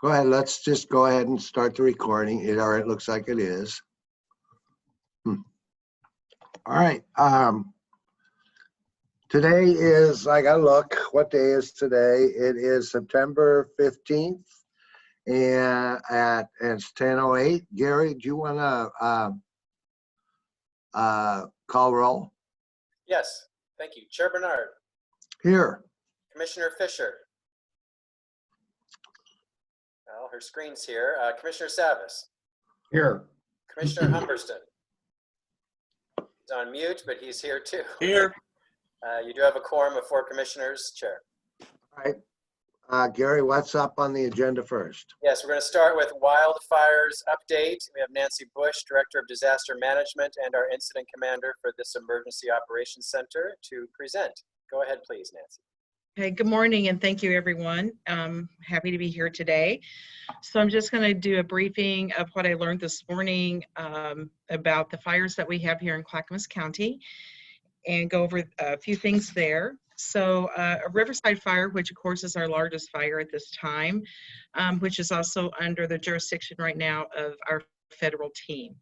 Go ahead. Let's just go ahead and start the recording. It already looks like it is. All right. Today is, I gotta look, what day is today? It is September 15th and it's 10:08. Gary, do you want to call roll? Yes, thank you. Chair Bernard. Here. Commissioner Fisher. Well, her screen's here. Commissioner Savas. Here. Commissioner Humberston. He's on mute, but he's here too. Here. You do have a quorum of 4 commissioners, Chair. All right. Gary, what's up on the agenda first? Yes, we're going to start with wildfires update. We have Nancy Bush, Director of Disaster Management and our Incident Commander for this Emergency Operations Center to present. Go ahead, please, Nancy. Hey, good morning and thank you, everyone. Happy to be here today. So I'm just going to do a briefing of what I learned this morning about the fires that we have here in Clackamas County and go over a few things there. So a Riverside Fire, which of course is our largest fire at this time, which is also under the jurisdiction right now of our federal team.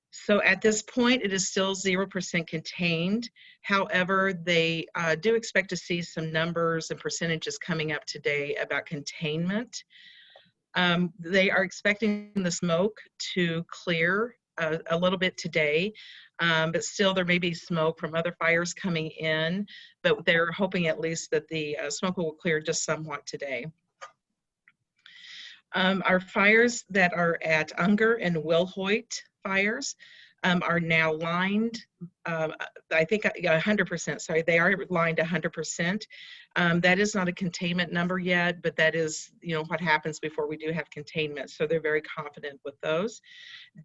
So at this point, it is still 0% contained. However, they do expect to see some numbers and percentages coming up today about containment. They are expecting the smoke to clear a little bit today, but still there may be smoke from other fires coming in, but they're hoping at least that the smoke will clear just somewhat today. Our fires that are at Unger and Wilhoit fires are now lined, I think 100%, sorry, they are lined 100%. That is not a containment number yet, but that is, you know, what happens before we do have containment. So they're very confident with those.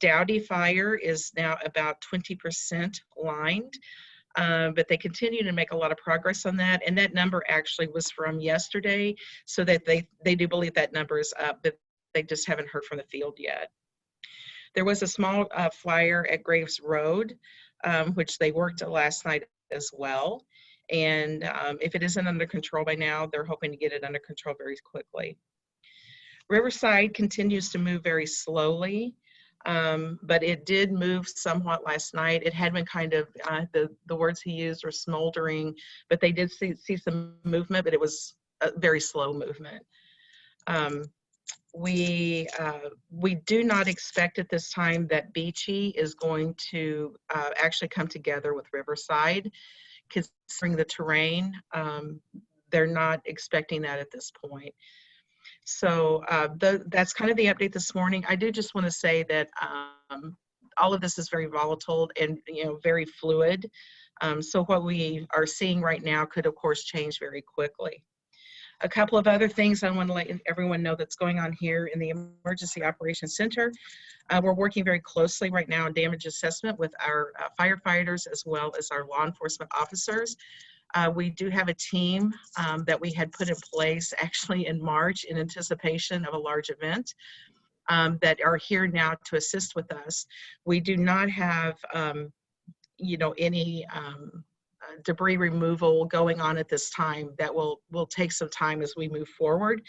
Dowdy Fire is now about 20% lined, but they continue to make a lot of progress on that. And that number actually was from yesterday, so that they do believe that number is up, but they just haven't heard from the field yet. There was a small fire at Graves Road, which they worked last night as well. And if it isn't under control by now, they're hoping to get it under control very quickly. Riverside continues to move very slowly, but it did move somewhat last night. It had been kind of, the words he used were smoldering, but they did see some movement, but it was a very slow movement. We do not expect at this time that Beachy is going to actually come together with Riverside, considering the terrain. They're not expecting that at this point. So that's kind of the update this morning. I do just want to say that all of this is very volatile and, you know, very fluid. So what we are seeing right now could, of course, change very quickly. A couple of other things I want to let everyone know that's going on here in the Emergency Operations Center. We're working very closely right now on damage assessment with our firefighters as well as our law enforcement officers. We do have a team that we had put in place actually in March in anticipation of a large event that are here now to assist with us. We do not have, you know, any debris removal going on at this time. That will take some time as we move forward,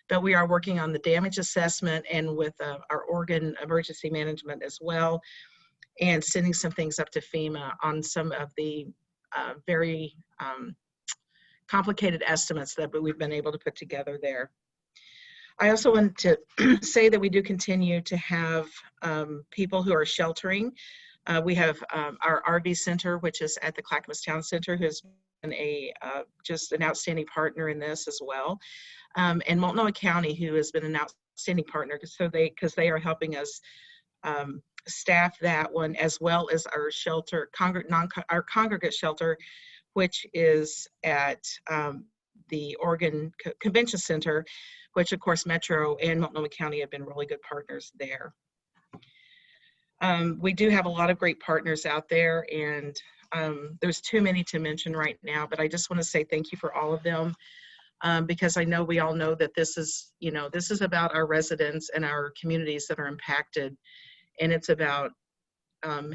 but we are working on the damage assessment and with our Oregon Emergency Management as well, and sending some things up to FEMA on some of the very complicated estimates that we've been able to put together there. I also want to say that we do continue to have people who are sheltering. We have our RV center, which is at the Clackamas Town Center, who's been just an outstanding partner in this as well. And Multnomah County, who has been an outstanding partner, because they are helping us staff that one, as well as our shelter, our congregate shelter, which is at the Oregon Convention Center, which of course Metro and Multnomah County have been really good partners there. We do have a lot of great partners out there, and there's too many to mention right now, but I just want to say thank you for all of them, because I know we all know that this is, you know, this is about our residents and our communities that are impacted, and it's about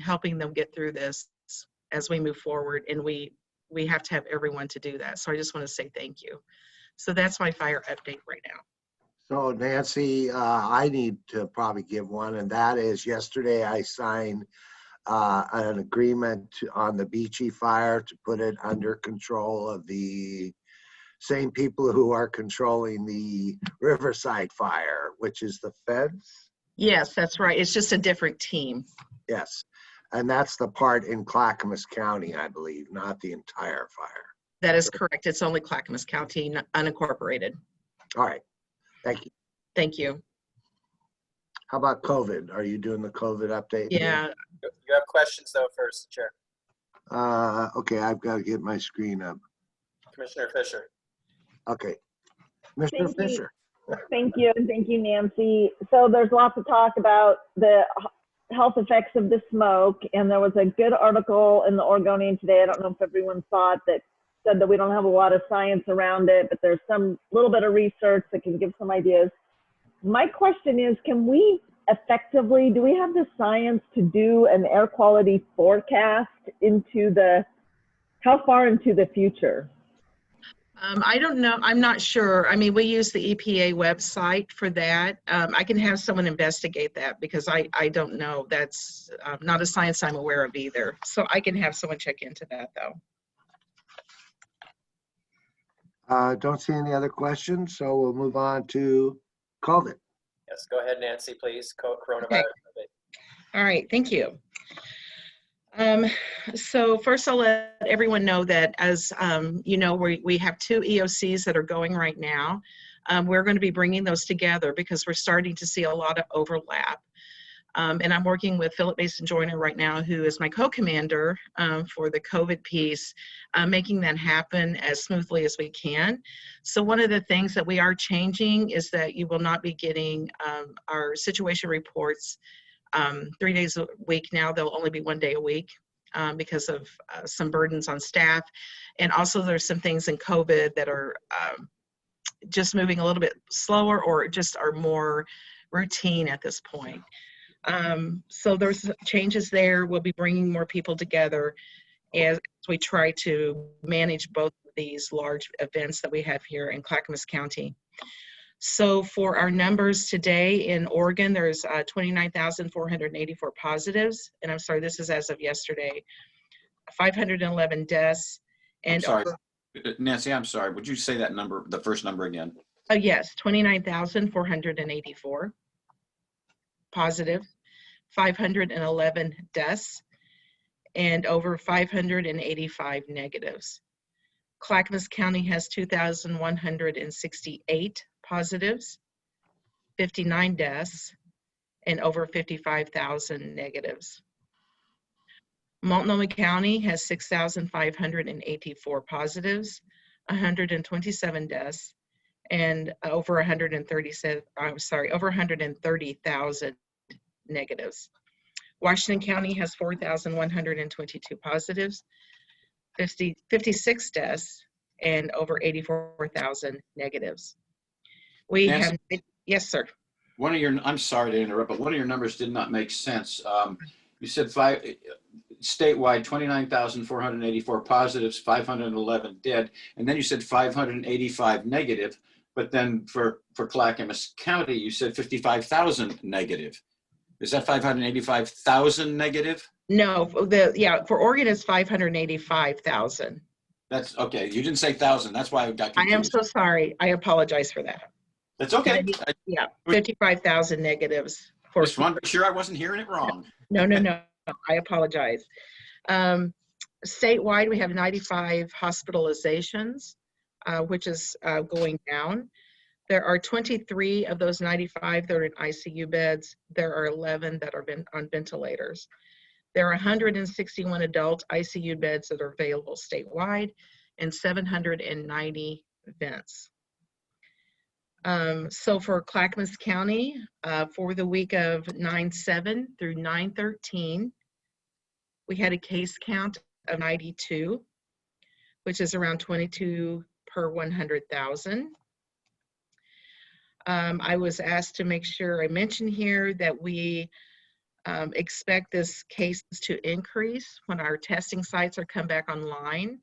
helping them get through this as we move forward, and we have to have everyone to do that. So I just want to say thank you. So that's my fire update right now. So Nancy, I need to probably give one, and that is yesterday I signed an agreement on the Beachy fire to put it under control of the same people who are controlling the Riverside Fire, which is the feds. Yes, that's right. It's just a different team. Yes. And that's the part in Clackamas County, I believe, not the entire fire. That is correct. It's only Clackamas County, unincorporated. All right. Thank you. Thank you. How about COVID? Are you doing the COVID update? Yeah. You have questions though first, Chair. Okay, I've got to get my screen up. Commissioner Fisher. Okay. Mr. Thank you. Fisher. Thank you, and thank you, Nancy. So there's lots of talk about the health effects of the smoke, and there was a good article in the Oregonian today. I don't know if everyone saw it, that said that we don't have a lot of science around it, but there's some little bit of research that can give some ideas. My question is, can we effectively, do we have the science to do an air quality forecast into how far into the future? I don't know. I'm not sure. I mean, we use the EPA website for that. I can have someone investigate that because I don't know. That's not a science I'm aware of either. So I can have someone check into that though. Don't see any other questions, so we'll move on to COVID. Yes, go ahead, Nancy, please. Coronavirus. Okay. All right, thank you. So first I'll let everyone know that as you know, we have 2 EOCs that are going right now. We're going to be bringing those together because we're starting to see a lot of overlap. And I'm working with Philip Mason Joyner right now, who is my co-commander for the COVID piece, making that happen as smoothly as we can. So one of the things that we are changing is that you will not be getting our situation reports 3 days a week now. They'll only be 1 day a week because of some burdens on staff. And also there's some things in COVID that are just moving a little bit slower or just are more routine at this point. So there's changes there. We'll be bringing more people together as we try to manage both of these large events that we have here in Clackamas County. So for our numbers today in Oregon, there's 29,484 positives. And I'm sorry, this is as of yesterday, 511 deaths. And I'm sorry, Nancy, I'm sorry. Would you say that number, the first number again? Oh yes, 29,484 positive, 511 deaths, and over 585 negatives. Clackamas County has 2,168 positives, 59 deaths, and over 55,000 negatives. Multnomah County has 6,584 positives, 127 deaths, and over 130,000 negatives. Washington County has 4,122 positives, 56 deaths, and over 84,000 negatives. We Nancy, have, yes, sir. One of your, I'm sorry to interrupt, but one of your numbers did not make sense. You said statewide, 29,484 positives, 511 dead, and then you said 585 negative, but then for Clackamas County, you said 55,000 negative. Is that 585,000 negative? No, for Oregon it's 585,000. That's okay. You didn't say thousand. That's why I got confused. I am so sorry. I apologize for that. That's okay. Yeah, 55,000 negatives. For Just want to be sure I wasn't hearing it wrong. No. I apologize. Statewide, we have 95 hospitalizations, which is going down. There are 23 of those 95 that are in ICU beds. There are 11 that are on ventilators. There are 161 adult ICU beds that are available statewide and 790 vents. So for Clackamas County, for the week of 9/7 through 9/13, we had a case count of 92, which is around 22 per 100,000. I was asked to make sure I mention here that we expect this cases to increase when our testing sites are come back online.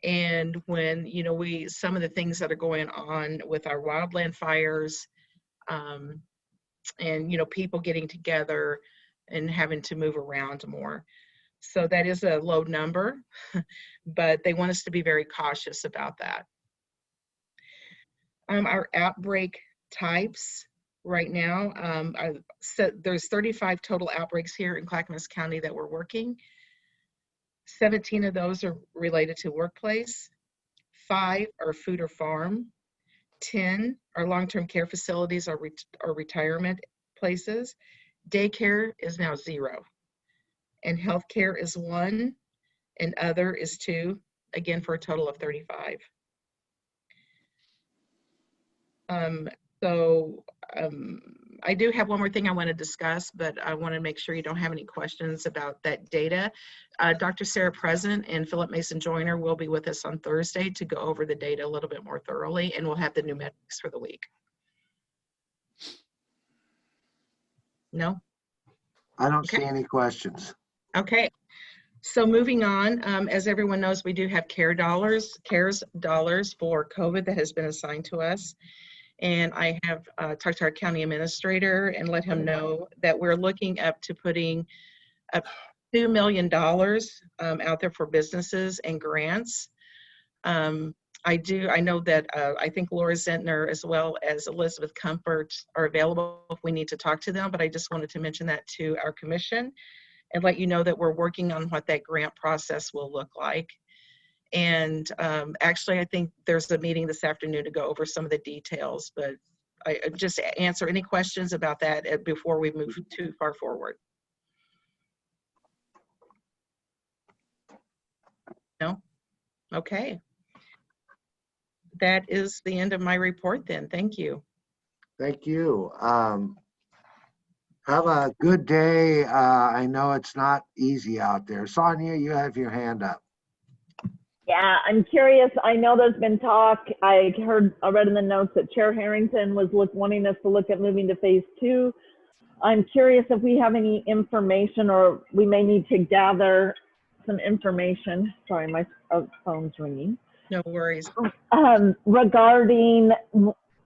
And when, you know, some of the things that are going on with our wildland fires, and, you know, people getting together and having to move around more. So that is a low number, but they want us to be very cautious about that. Our outbreak types right now, there's 35 total outbreaks here in Clackamas County that we're working. 17 of those are related to workplace, 5 are food or farm, 10 are long-term care facilities or retirement places. Daycare is now 0, and healthcare is 1, and other is 2, again for a total of 35. I do have one more thing I want to discuss, but I want to make sure you don't have any questions about that data. Dr. Sarah Present and Philip Mason Joyner will be with us on Thursday to go over the data a little bit more thoroughly, and we'll have the new metrics for the week. No? I don't Okay. see any questions. Okay. So moving on, as everyone knows, we do have CARES dollars for COVID that has been assigned to us. And I have talked to our county administrator and let him know that we're looking up to putting up $2 million out there for businesses and grants. I know that I think Laura Zentner as well as Elizabeth Comfort are available if we need to talk to them, but I just wanted to mention that to our commission and let you know that we're working on what that grant process will look like. And actually, I think there's a meeting this afternoon to go over some of the details, but I just answer any questions about that before we move too far forward. No? Okay. That is the end of my report then. Thank you. Thank you. Have a good day. I know it's not easy out there. Sonia, you have your hand up. Yeah, I'm curious. I know there's been talk. I read in the notes that Chair Harrington was wanting us to look at moving to phase 2. I'm curious if we have any information, or we may need to gather some information. Sorry, my phone's ringing. No worries. Regarding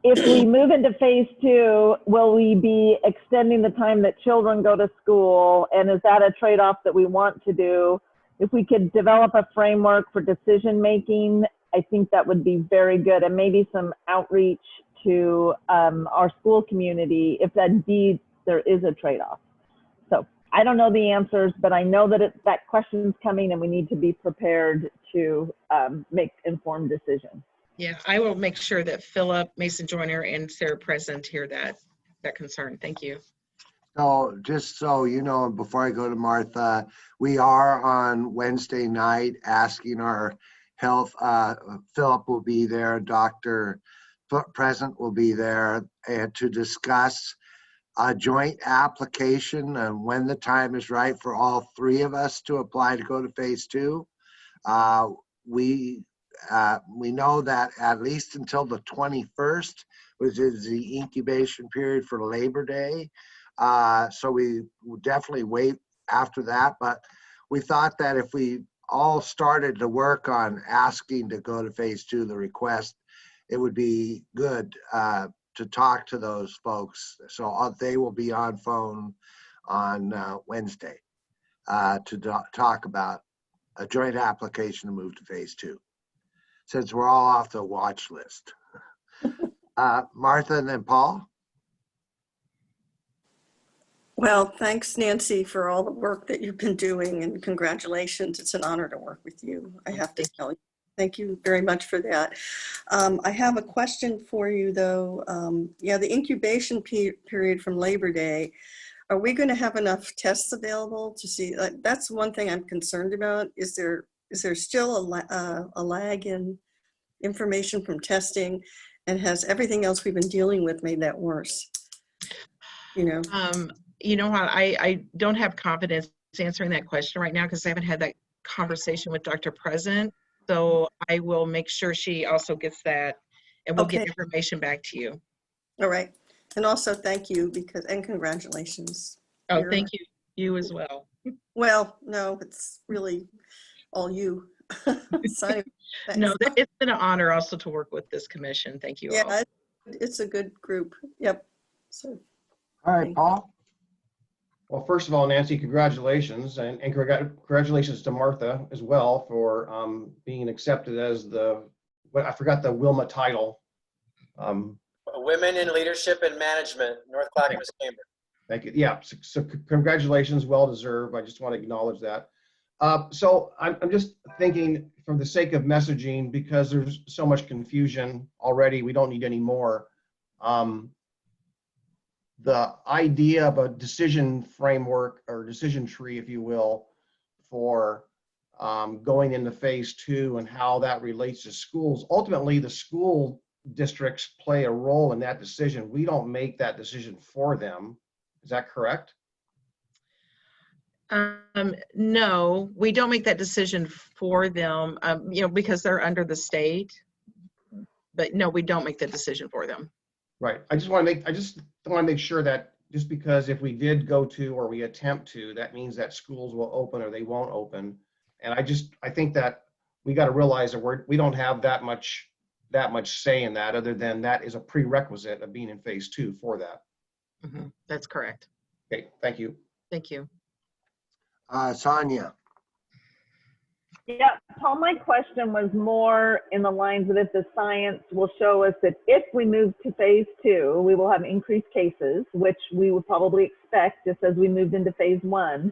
if we move into phase 2, will we be extending the time that children go to school? And is that a trade-off that we want to do? If we could develop a framework for decision-making, I think that would be very good, and maybe some outreach to our school community if indeed there is a trade-off. So I don't know the answers, but I know that that question's coming and we need to be prepared to make informed decisions. Yeah, I will make sure that Philip Mason Joyner and Sarah Present hear that concern. Thank you. So just so you know, before I go to Martha, we are on Wednesday night asking our health, Philip will be there, Dr. Present will be there, and to discuss a joint application and when the time is right for all 3 of us to apply to go to phase 2. We know that at least until the 21st, which is the incubation period for Labor Day. So we will definitely wait after that, but we thought that if we all started to work on asking to go to phase 2, the request, it would be good to talk to those folks. So they will be on phone on Wednesday to talk about a joint application to move to phase 2, since we're all off the watch list. Martha and then Paul. Well, thanks, Nancy, for all the work that you've been doing, and congratulations. It's an honor to work with you, I have to tell you. Thank you very much for that. I have a question for you, though. Yeah, the incubation period from Labor Day, are we going to have enough tests available to see? That's one thing I'm concerned about. Is there still a lag in information from testing, and has everything else we've been dealing with made that worse? You know? You know what, I don't have confidence answering that question right now because I haven't had that conversation with Dr. Present. So I will make sure she also gets that, and we'll get information back to you. All right. And also thank you and congratulations. Oh, thank you. You as well. Well, no, it's really all you. So anyway, No, thanks. it's been an honor also to work with this commission. Thank you all. Yeah, it's a good group. Yep. So All right, Thank Paul? Well, first of all, Nancy, congratulations, and congratulations to Martha as well for being accepted as I forgot the Wilma title. Women in Leadership and Management, North Clackamas Chamber. Thank you. Yeah, so congratulations, well deserved. I just want to acknowledge that. So I'm just thinking, for the sake of messaging, because there's so much confusion already, we don't need any more. The idea of a decision framework or decision tree, if you will, for going into phase 2 and how that relates to schools. Ultimately, the school districts play a role in that decision. We don't make that decision for them. Is that correct? No, we don't make that decision for them, because they're under the state. But no, we don't make that decision for them. Right. I just want to make sure that just because if we did go to or we attempt to, that means that schools will open or they won't open. And I think that we got to realize that we don't have that much say in that, other than that is a prerequisite of being in phase 2 for that. Mm-hmm. That's correct. Okay. Thank you. Thank you. Sonia? Yeah, Paul, my question was more in the lines of if the science will show us that if we move to phase 2, we will have increased cases, which we would probably expect just as we moved into phase 1.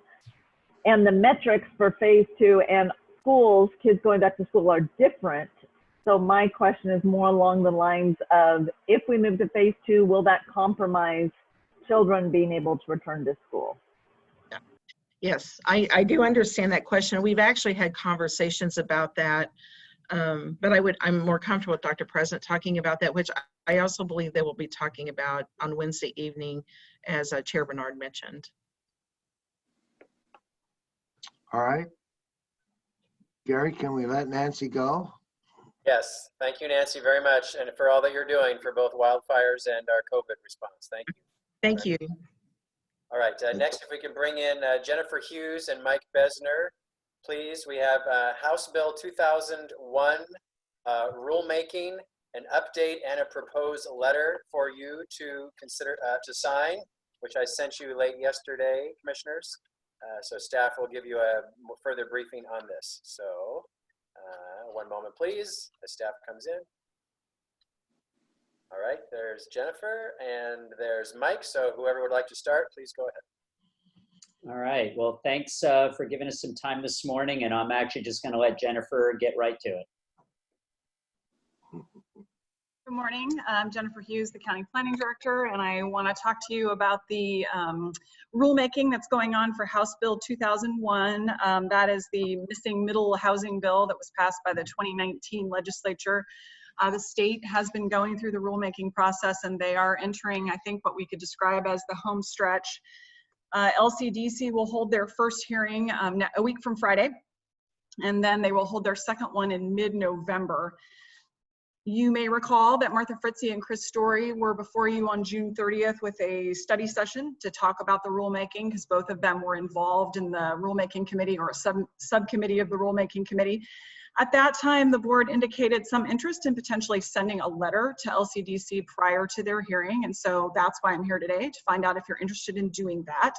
And the metrics for phase 2 and schools, kids going back to school, are different. So my question is more along the lines of, if we move to phase 2, will that compromise children being able to return to school? Yes, I do understand that question. We've actually had conversations about that, but I'm more comfortable with Dr. President talking about that, which I also believe they will be talking about on Wednesday evening, as Chair Bernard mentioned. All right. Gary, can we let Nancy go? Yes, thank you, Nancy, very much, and for all that you're doing for both wildfires and our COVID response. Thank you. Thank you. All right, next, if we can bring in Jennifer Hughes and Mike Besner, please. We have House Bill 2001, rulemaking, an update, and a proposed letter for you to consider to sign, which I sent you late yesterday, commissioners. So staff will give you a further briefing on this. So one moment, please, as staff comes in. All right, there's Jennifer and there's Mike. So whoever would like to start, please go ahead. All right, well, thanks for giving us some time this morning, and I'm actually just going to let Jennifer get right to it. Good morning, I'm Jennifer Hughes, the County Planning Director, and I want to talk to you about the rulemaking that's going on for House Bill 2001. That is the missing middle housing bill that was passed by the 2019 legislature. The state has been going through the rulemaking process, and they are entering, I think, what we could describe as the home stretch. LCDC will hold their first hearing a week from Friday, and then they will hold their second one in mid-November. You may recall that Martha Fritzie and Chris Story were before you on June 30th with a study session to talk about the rulemaking, because both of them were involved in the rulemaking committee, or a subcommittee of the rulemaking committee. At that time, the board indicated some interest in potentially sending a letter to LCDC prior to their hearing, and so that's why I'm here today, to find out if you're interested in doing that.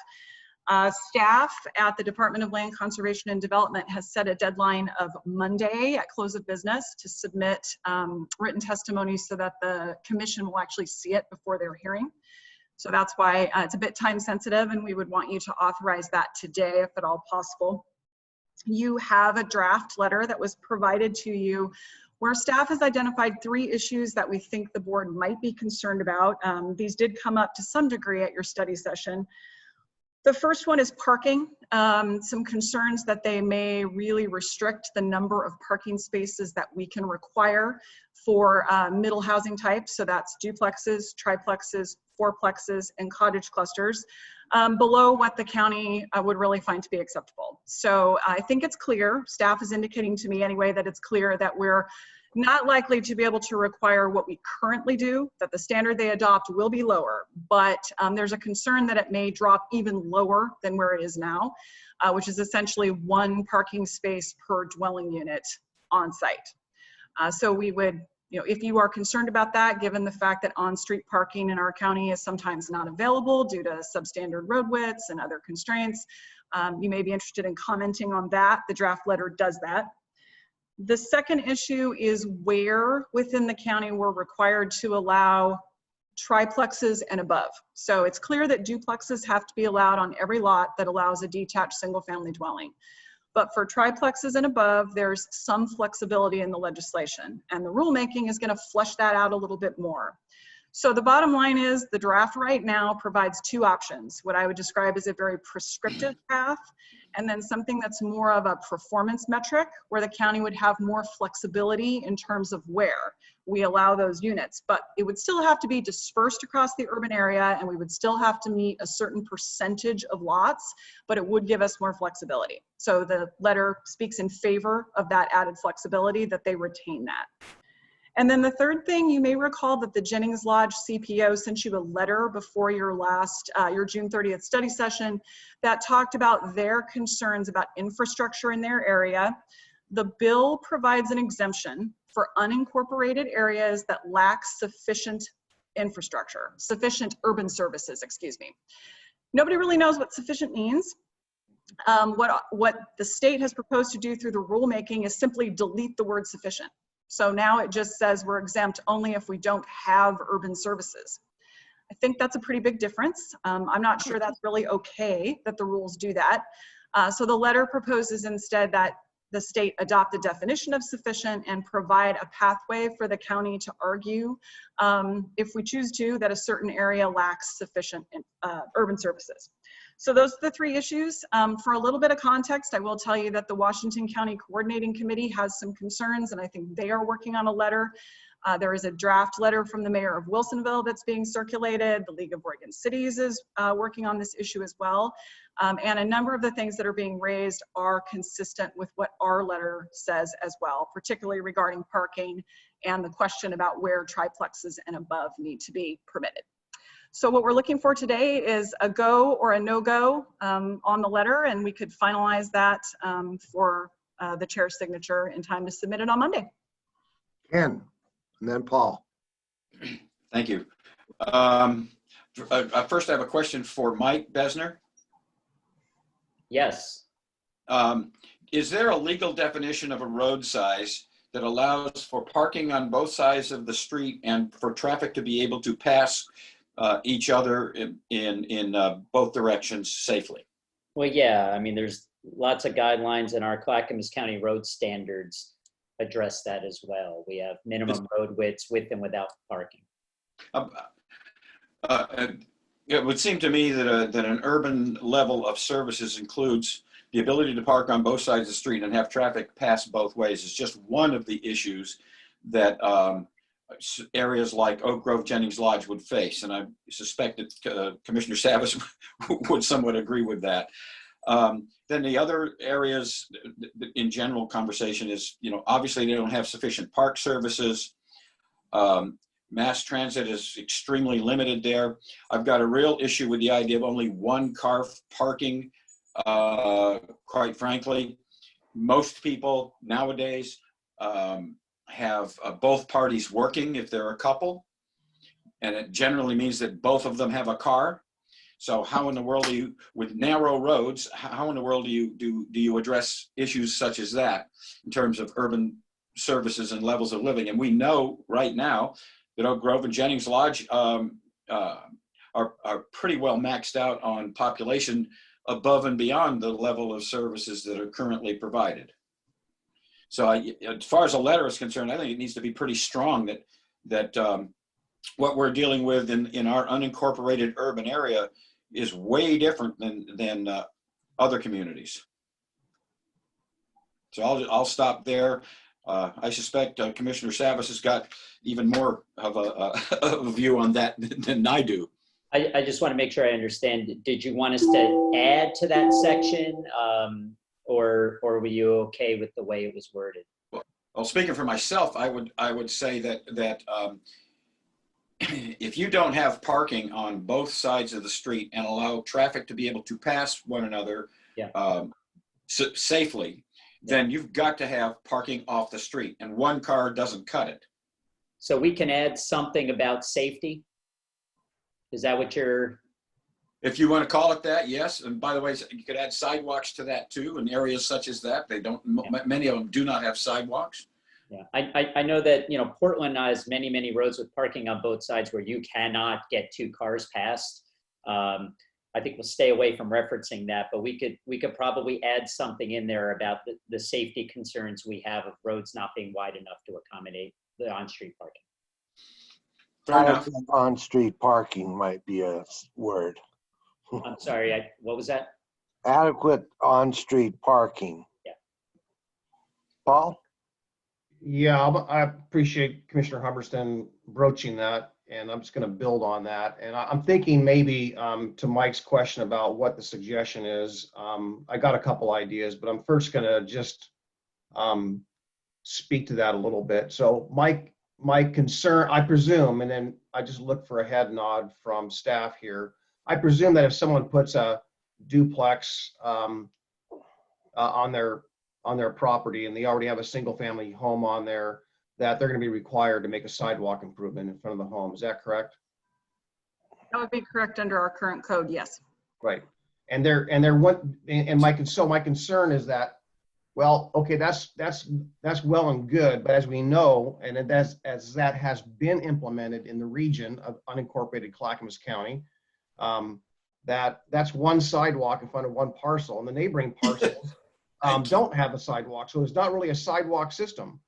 Staff at the Department of Land Conservation and Development has set a deadline of Monday at close of business to submit written testimony so that the commission will actually see it before their hearing. So that's why it's a bit time sensitive, and we would want you to authorize that today if at all possible. You have a draft letter that was provided to you where staff has identified 3 issues that we think the board might be concerned about. These did come up to some degree at your study session. The first one is parking. Some concerns that they may really restrict the number of parking spaces that we can require for middle housing types. So that's duplexes, triplexes, fourplexes, and cottage clusters, below what the county would really find to be acceptable. So I think it's clear, staff is indicating to me anyway, that it's clear that we're not likely to be able to require what we currently do, that the standard they adopt will be lower, but there's a concern that it may drop even lower than where it is now. which is essentially one parking space per dwelling unit on site. So we would, if you are concerned about that, given the fact that on-street parking in our county is sometimes not available due to substandard road widths and other constraints, you may be interested in commenting on that. The draft letter does that. The second issue is where within the county we're required to allow triplexes and above. So it's clear that duplexes have to be allowed on every lot that allows a detached single-family dwelling. But for triplexes and above, there's some flexibility in the legislation, and the rulemaking is going to flesh that out a little bit more. So the bottom line is the draft right now provides two options, what I would describe as a very prescriptive path, and then something that's more of a performance metric where the county would have more flexibility in terms of where we allow those units. But it would still have to be dispersed across the urban area, and we would still have to meet a certain percentage of lots, but it would give us more flexibility. So the letter speaks in favor of that added flexibility, that they retain that. And then the third thing, you may recall that the Jennings Lodge CPO sent you a letter before your last, your June 30th study session that talked about their concerns about infrastructure in their area. The bill provides an exemption for unincorporated areas that lack sufficient infrastructure, sufficient urban services, excuse me. Nobody really knows what sufficient means. What the state has proposed to do through the rulemaking is simply delete the word sufficient. So now it just says we're exempt only if we don't have urban services. I think that's a pretty big difference. I'm not sure that's really okay that the rules do that. So the letter proposes instead that the state adopt the definition of sufficient and provide a pathway for the county to argue, if we choose to, that a certain area lacks sufficient urban services. So those are the three issues. For a little bit of context, I will tell you that the Washington County Coordinating Committee has some concerns, and I think they are working on a letter. There is a draft letter from the mayor of Wilsonville that's being circulated. The League of Oregon Cities is working on this issue as well. And a number of the things that are being raised are consistent with what our letter says as well, particularly regarding parking and the question about where triplexes and above need to be permitted. So what we're looking for today is a go or a no-go on the letter, and we could finalize that for the chair's signature in time to submit it on Monday. Ken, and then Paul. Thank you. First, I have a question for Mike Besner. Yes. Is there a legal definition of a road size that allows for parking on both sides of the street and for traffic to be able to pass each other in both directions safely? Well, yeah, I mean, there's lots of guidelines, and our Clackamas County road standards address that as well. We have minimum road widths with and without parking. It would seem to me that an urban level of services includes the ability to park on both sides of the street and have traffic pass both ways. It's just one of the issues that areas like Oak Grove Jennings Lodge would face, and I suspect that Commissioner Savas would somewhat agree with that. Then the other areas in general conversation is, obviously they don't have sufficient park services. Mass transit is extremely limited there. I've got a real issue with the idea of only one car parking. Quite frankly, most people nowadays have both parties working if they're a couple, and it generally means that both of them have a car. So how in the world do you, with narrow roads, how in the world do you address issues such as that in terms of urban services and levels of living? And we know right now that Oak Grove and Jennings Lodge are pretty well maxed out on population above and beyond the level of services that are currently provided. So as far as a letter is concerned, I think it needs to be pretty strong that what we're dealing with in our unincorporated urban area is way different than other communities. So I'll stop there. I suspect Commissioner Savas has got even more of a view on that than I do. I just want to make sure I understand. Did you want us to add to that section, or were you okay with the way it was worded? Well, speaking for myself, I would say that if you don't have parking on both sides of the street and allow traffic to be able to pass one another safely, then you've got to have parking off the street, and one car doesn't cut it. So we can add something about safety? Is that what you're? If you want to call it that, yes. And by the way, you could add sidewalks to that too. In areas such as that, they don't. Many of them do not have sidewalks. Yeah, I know that, Portland has many roads with parking on both sides where you cannot get two cars past. I think we'll stay away from referencing that, but we could probably add something in there about the safety concerns we have of roads not being wide enough to accommodate the on-street parking. Fair enough. On-street parking might be a word. I'm sorry, what was that? Adequate on-street parking. Yeah. Paul? Yeah, I appreciate Commissioner Humberston broaching that, and I'm just going to build on that. And I'm thinking maybe to Mike's question about what the suggestion is, I got a couple ideas, but I'm first going to just speak to that a little bit. So my concern, I presume, and then I just look for a head nod from staff here. I presume that if someone puts a duplex on their property and they already have a single family home on there, that they're going to be required to make a sidewalk improvement in front of the home. Is that correct? That would be correct under our current code, yes. Right. And my concern is that, well, okay, that's well and good, but as we know, and as that has been implemented in the region of unincorporated Clackamas County, that's one sidewalk in front of one parcel, and the neighboring parcels don't have a sidewalk. So it's not really a sidewalk system.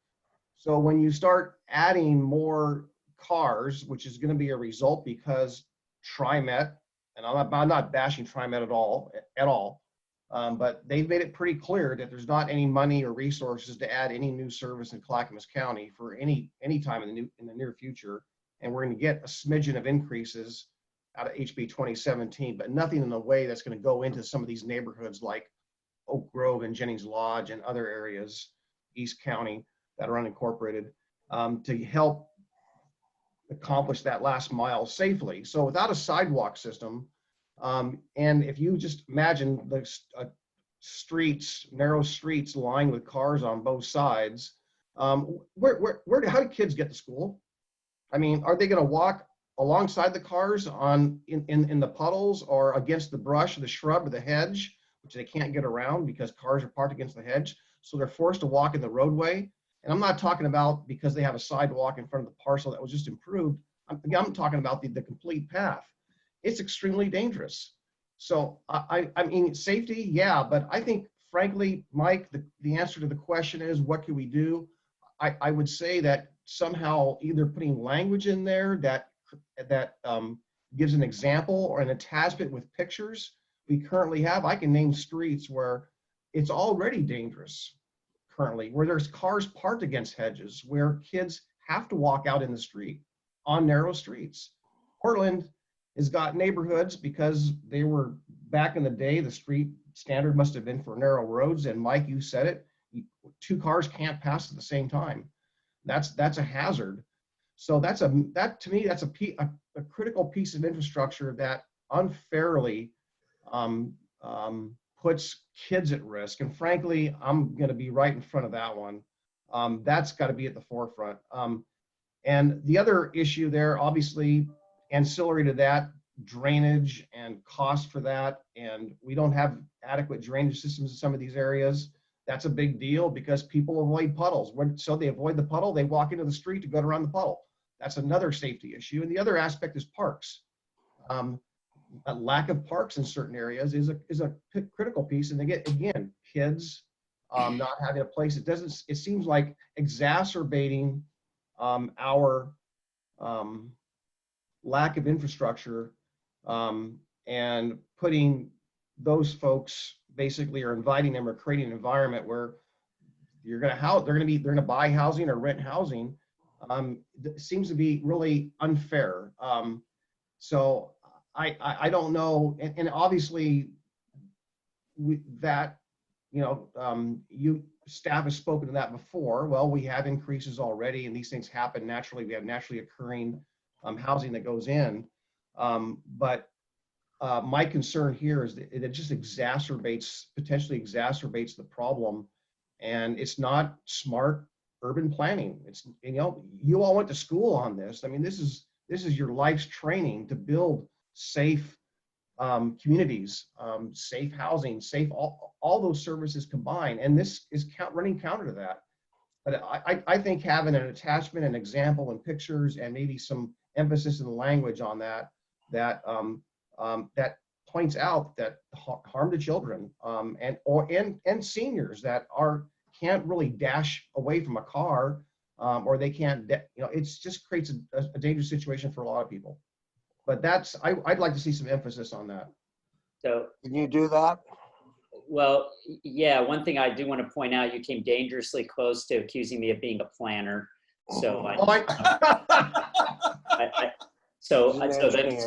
So when you start adding more cars, which is going to be a result because TriMet, and I'm not bashing TriMet at all, but they've made it pretty clear that there's not any money or resources to add any new service in Clackamas County for any time in the near future. And we're going to get a smidgen of increases out of HB 2017, but nothing in the way that's going to go into some of these neighborhoods like Oak Grove and Jennings Lodge and other areas, East County, that are unincorporated, to help accomplish that last mile safely. So without a sidewalk system, and if you just imagine the narrow streets lined with cars on both sides, how do kids get to school? I mean, are they going to walk alongside the cars in the puddles or against the brush or the shrub or the hedge, which they can't get around because cars are parked against the hedge? So they're forced to walk in the roadway. And I'm not talking about because they have a sidewalk in front of the parcel that was just improved. I'm talking about the complete path. It's extremely dangerous. So I mean, safety, yeah, but I think, frankly, Mike, the answer to the question is, what can we do? I would say that somehow either putting language in there that gives an example or an attachment with pictures. We currently have, I can name streets where it's already dangerous currently, where there's cars parked against hedges, where kids have to walk out in the street on narrow streets. Portland has got neighborhoods because they were, back in the day, the street standard must have been for narrow roads. And Mike, you said it, two cars can't pass at the same time. That's a hazard. So to me, that's a critical piece of infrastructure that unfairly puts kids at risk. And frankly, I'm going to be right in front of that one. That's got to be at the forefront. And the other issue there, obviously, ancillary to that, drainage and cost for that. And we don't have adequate drainage systems in some of these areas. That's a big deal because people avoid puddles. So they avoid the puddle, they walk into the street to go around the puddle. That's another safety issue. And the other aspect is parks. A lack of parks in certain areas is a critical piece. And again, kids not having a place. It seems like exacerbating our lack of infrastructure and putting those folks basically, or inviting them or creating an environment where they're going to buy housing or rent housing. Seems to be really unfair. So I don't know, and obviously staff has spoken to that before. Well, we have increases already, and these things happen naturally. We have naturally occurring housing that goes in, but my concern here is that it just potentially exacerbates the problem. And it's not smart urban planning. It's, you know, you all went to school on this. I mean, this is your life's training to build safe communities, safe housing, safe, all those services combined. And this is running counter to that. But I think having an attachment, an example, and pictures, and maybe some emphasis in the language on that points out that harm to children and seniors that can't really dash away from a car, or they can't, you know, it's just creates a dangerous situation for a lot of people. But I'd like to see some emphasis on that. So, Can you do that? well, yeah, one thing I do want to point out, you came dangerously close to accusing me of being a planner. So so that's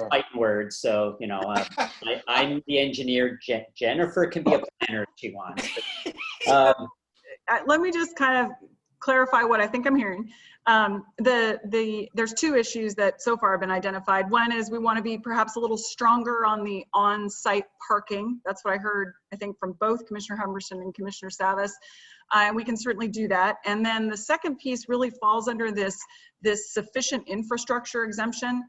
fighting words. So, you know, I'm the engineer. Jennifer can be a planner if she wants. Let me just kind of clarify what I think I'm hearing. There's two issues that so far have been identified. One is we want to be perhaps a little stronger on the on-site parking. That's what I heard, I think, from both Commissioner Humberson and Commissioner Savas. And we can certainly do that. And then the second piece really falls under this sufficient infrastructure exemption,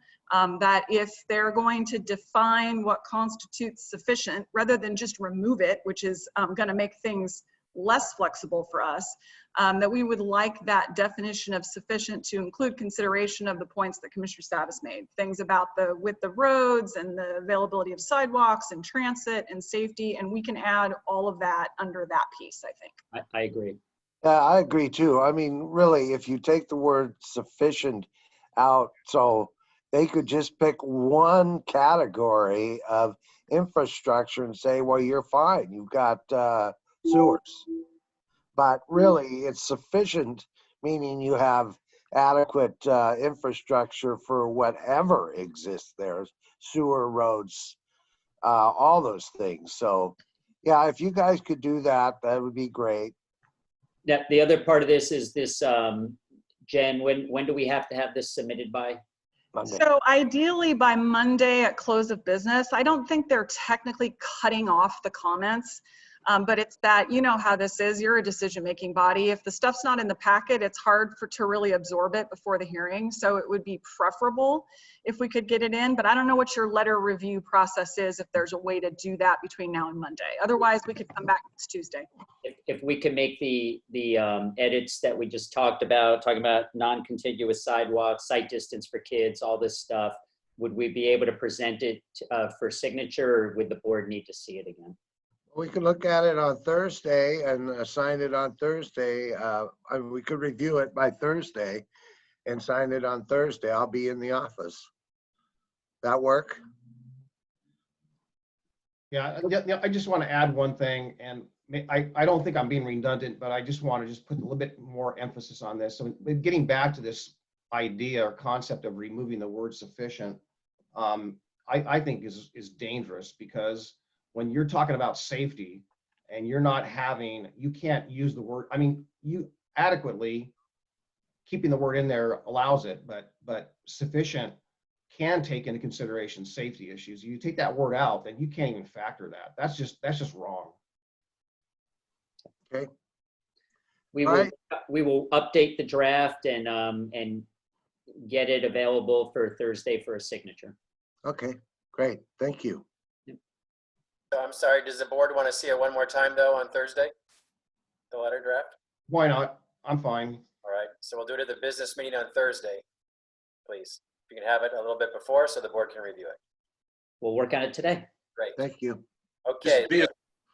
that if they're going to define what constitutes sufficient, rather than just remove it, which is going to make things less flexible for us, that we would like that definition of sufficient to include consideration of the points that Commissioner Savas made, things about the width of roads and the availability of sidewalks and transit and safety, and we can add all of that under that piece, I think. I agree. Yeah, I agree too. I mean, really, if you take the word sufficient out, so they could just pick one category of infrastructure and say, well, you're fine. You've got sewers. But really, it's sufficient, meaning you have adequate infrastructure for whatever exists there, sewer, roads, all those things. So, yeah, if you guys could do that, that would be great. Now, the other part of this is this, Jen, when do we have to have this submitted by? Monday. So ideally by Monday at close of business. I don't think they're technically cutting off the comments. But it's that, you know how this is, you're a decision-making body. If the stuff's not in the packet, it's hard to really absorb it before the hearing. So it would be preferable if we could get it in, but I don't know what your letter review process is, if there's a way to do that between now and Monday. Otherwise, we could come back next Tuesday. If we can make the edits that we just talked about, talking about non-contiguous sidewalks, sight distance for kids, all this stuff, would we be able to present it for signature, or would the board need to see it again? We could look at it on Thursday and assign it on Thursday. We could review it by Thursday and sign it on Thursday. I'll be in the office. That work? Yeah, I just want to add one thing, and I don't think I'm being redundant, but I just want to put a little bit more emphasis on this. So getting back to this idea or concept of removing the word sufficient, I think is dangerous, because when you're talking about safety and you're not having, you can't use the word, I mean, you adequately, keeping the word in there allows it, but sufficient can take into consideration safety issues. You take that word out, then you can't even factor that. That's just wrong. Okay. We will update the draft and get it available for Thursday for a signature. Okay, great. Thank you. I'm sorry, does the board want to see it one more time though on Thursday? The letter draft? Why not? I'm fine. All right, so we'll do it at the business meeting on Thursday, please. If you can have it a little bit before so the board can review it. We'll work on it today. Great. Thank you. Okay.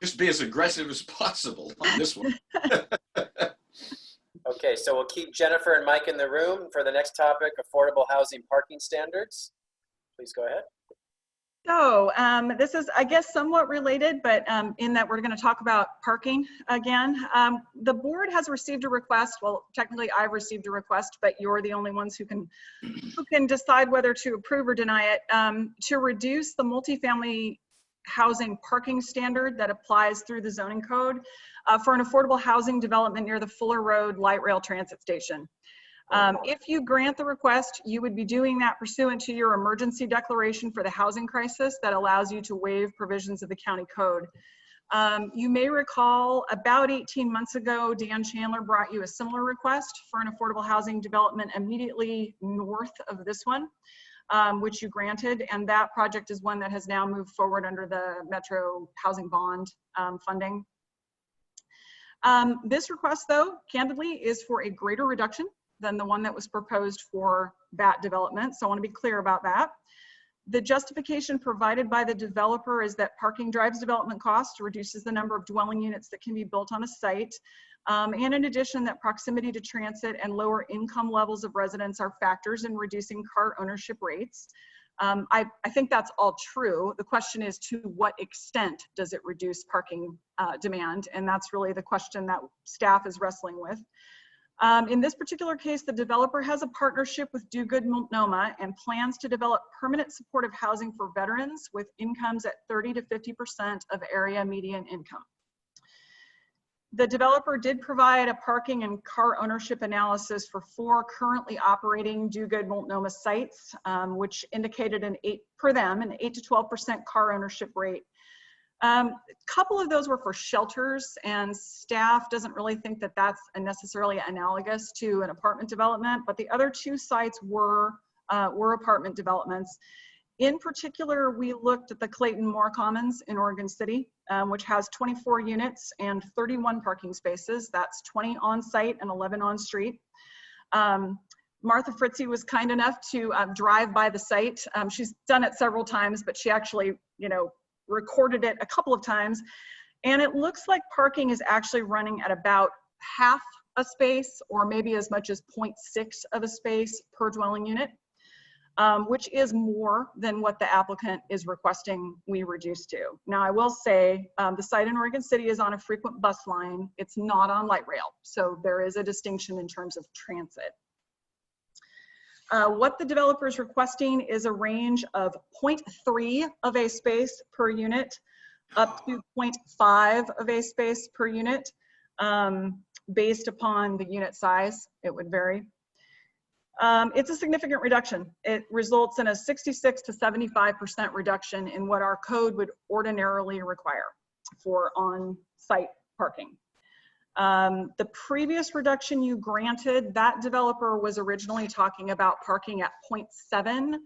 Just be as aggressive as possible on this one. Okay, so we'll keep Jennifer and Mike in the room for the next topic, affordable housing parking standards. Please go ahead. So this is, I guess, somewhat related, but in that we're going to talk about parking again. The board has received a request. Well, technically I've received a request, but you're the only ones who can decide whether to approve or deny it, to reduce the multifamily housing parking standard that applies through the zoning code for an affordable housing development near the Fuller Road Light Rail Transit Station. If you grant the request, you would be doing that pursuant to your emergency declaration for the housing crisis that allows you to waive provisions of the county code. You may recall about 18 months ago, Dan Chandler brought you a similar request for an affordable housing development immediately north of this one, which you granted. And that project is one that has now moved forward under the Metro Housing Bond funding. This request, though, candidly, is for a greater reduction than the one that was proposed for that development. So I want to be clear about that. The justification provided by the developer is that parking drives development costs, reduces the number of dwelling units that can be built on a site. And in addition, that proximity to transit and lower income levels of residents are factors in reducing car ownership rates. I think that's all true. The question is, to what extent does it reduce parking demand? And that's really the question that staff is wrestling with. In this particular case, the developer has a partnership with Do Good Multnomah and plans to develop permanent supportive housing for veterans with incomes at 30 to 50% of area median income. The developer did provide a parking and car ownership analysis for 4 currently operating Do Good Multnomah sites, which indicated an 8 to 12% car ownership rate. A couple of those were for shelters, and staff doesn't really think that that's necessarily analogous to an apartment development, but the other 2 sites were apartment developments. In particular, we looked at the Clayton Moore Commons in Oregon City, which has 24 units and 31 parking spaces. That's 20 on site and 11 on street. Martha Fritzie was kind enough to drive by the site. She's done it several times, but she actually, recorded it a couple of times. And it looks like parking is actually running at about half a space, or maybe as much as 0.6 of a space per dwelling unit, which is more than what the applicant is requesting we reduce to. Now, I will say the site in Oregon City is on a frequent bus line. It's not on light rail. So there is a distinction in terms of transit. What the developer is requesting is a range of 0.3 of a space per unit up to 0.5 of a space per unit. Based upon the unit size, it would vary. It's a significant reduction. It results in a 66 to 75% reduction in what our code would ordinarily require for on-site parking. The previous reduction you granted, that developer was originally talking about parking at 0.7.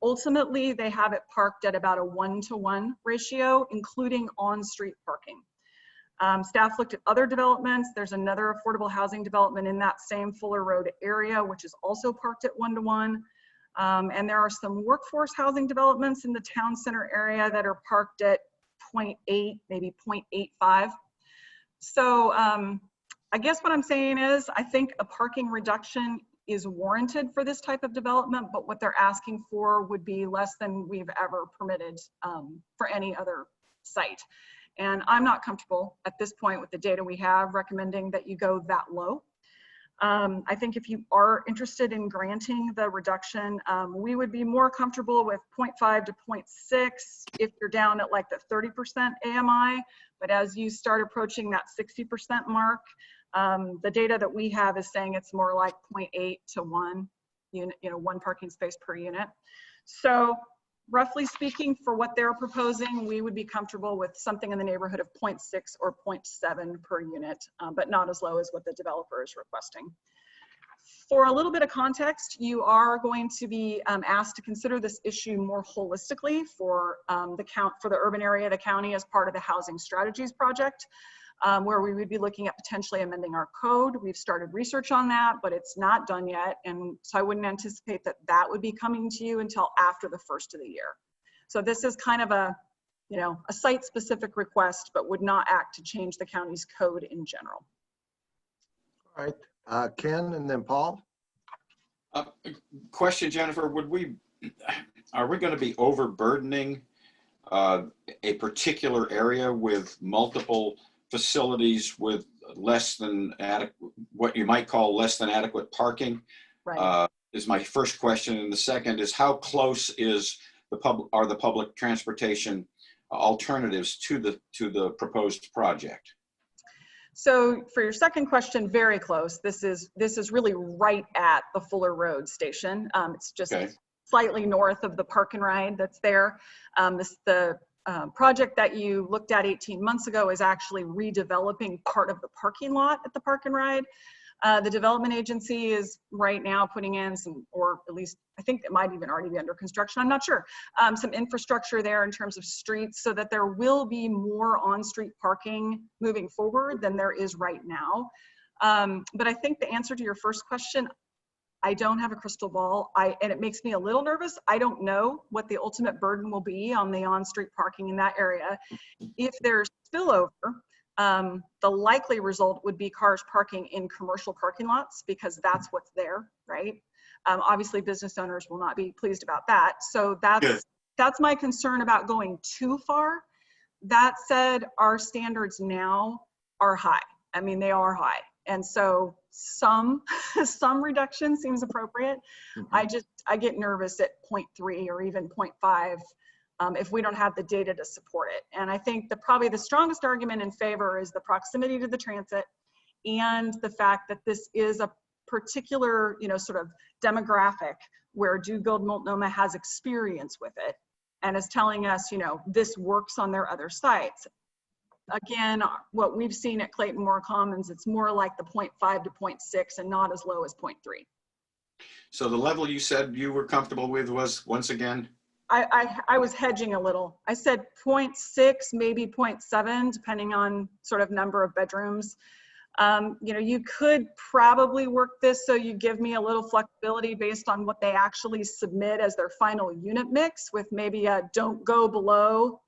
Ultimately, they have it parked at about a 1-to-1 ratio, including on-street parking. Staff looked at other developments. There's another affordable housing development in that same Fuller Road area, which is also parked at 1-to-1. And there are some workforce housing developments in the town center area that are parked at 0.8, maybe 0.85. So I guess what I'm saying is, I think a parking reduction is warranted for this type of development, but what they're asking for would be less than we've ever permitted for any other site. And I'm not comfortable at this point with the data we have recommending that you go that low. I think if you are interested in granting the reduction, we would be more comfortable with 0.5 to 0.6 if you're down at like the 30% AMI. But as you start approaching that 60% mark, the data that we have is saying it's more like 0.8 to 1 unit, 1 parking space per unit. So roughly speaking, for what they're proposing, we would be comfortable with something in the neighborhood of 0.6 or 0.7 per unit, but not as low as what the developer is requesting. For a little bit of context, you are going to be asked to consider this issue more holistically for the urban area of the county as part of the Housing Strategies Project, where we would be looking at potentially amending our code. We've started research on that, but it's not done yet. And so I wouldn't anticipate that that would be coming to you until after the first of the year. So this is kind of a site-specific request, but would not act to change the county's code in general. All right, Ken and then Paul. Question, Jennifer, are we going to be overburdening a particular area with multiple facilities with less than what you might call less than adequate parking? Right. Is my first question. And the second is, how close are the public transportation alternatives to the proposed project? So for your second question, very close. This is really right at the Fuller Road station. It's just Okay. slightly north of the park and ride that's there. The project that you looked at 18 months ago is actually redeveloping part of the parking lot at the park and ride. The development agency is right now putting in some, or at least I think it might even already be under construction, I'm not sure, some infrastructure there in terms of streets so that there will be more on-street parking moving forward than there is right now. But I think the answer to your first question, I don't have a crystal ball, and it makes me a little nervous. I don't know what the ultimate burden will be on the on-street parking in that area. If there's spillover, the likely result would be cars parking in commercial parking lots because that's what's there, right? Obviously, business owners will not be pleased about that. So that's my concern about going too far. That said, our standards now are high. I mean, they are high. And so some reduction seems appropriate. I get nervous at 0.3 or even 0.5 if we don't have the data to support it. And I think probably the strongest argument in favor is the proximity to the transit and the fact that this is a particular, sort of demographic where Do Gold Multnomah has experience with it and is telling us, this works on their other sites. Again, what we've seen at Clayton Moore Commons, it's more like the 0.5 to 0.6 and not as low as 0.3. So the level you said you were comfortable with was, once again? I was hedging a little. I said 0.6, maybe 0.7, depending on sort of number of bedrooms. You could probably work this so you give me a little flexibility based on what they actually submit as their final unit mix with maybe a don't go below,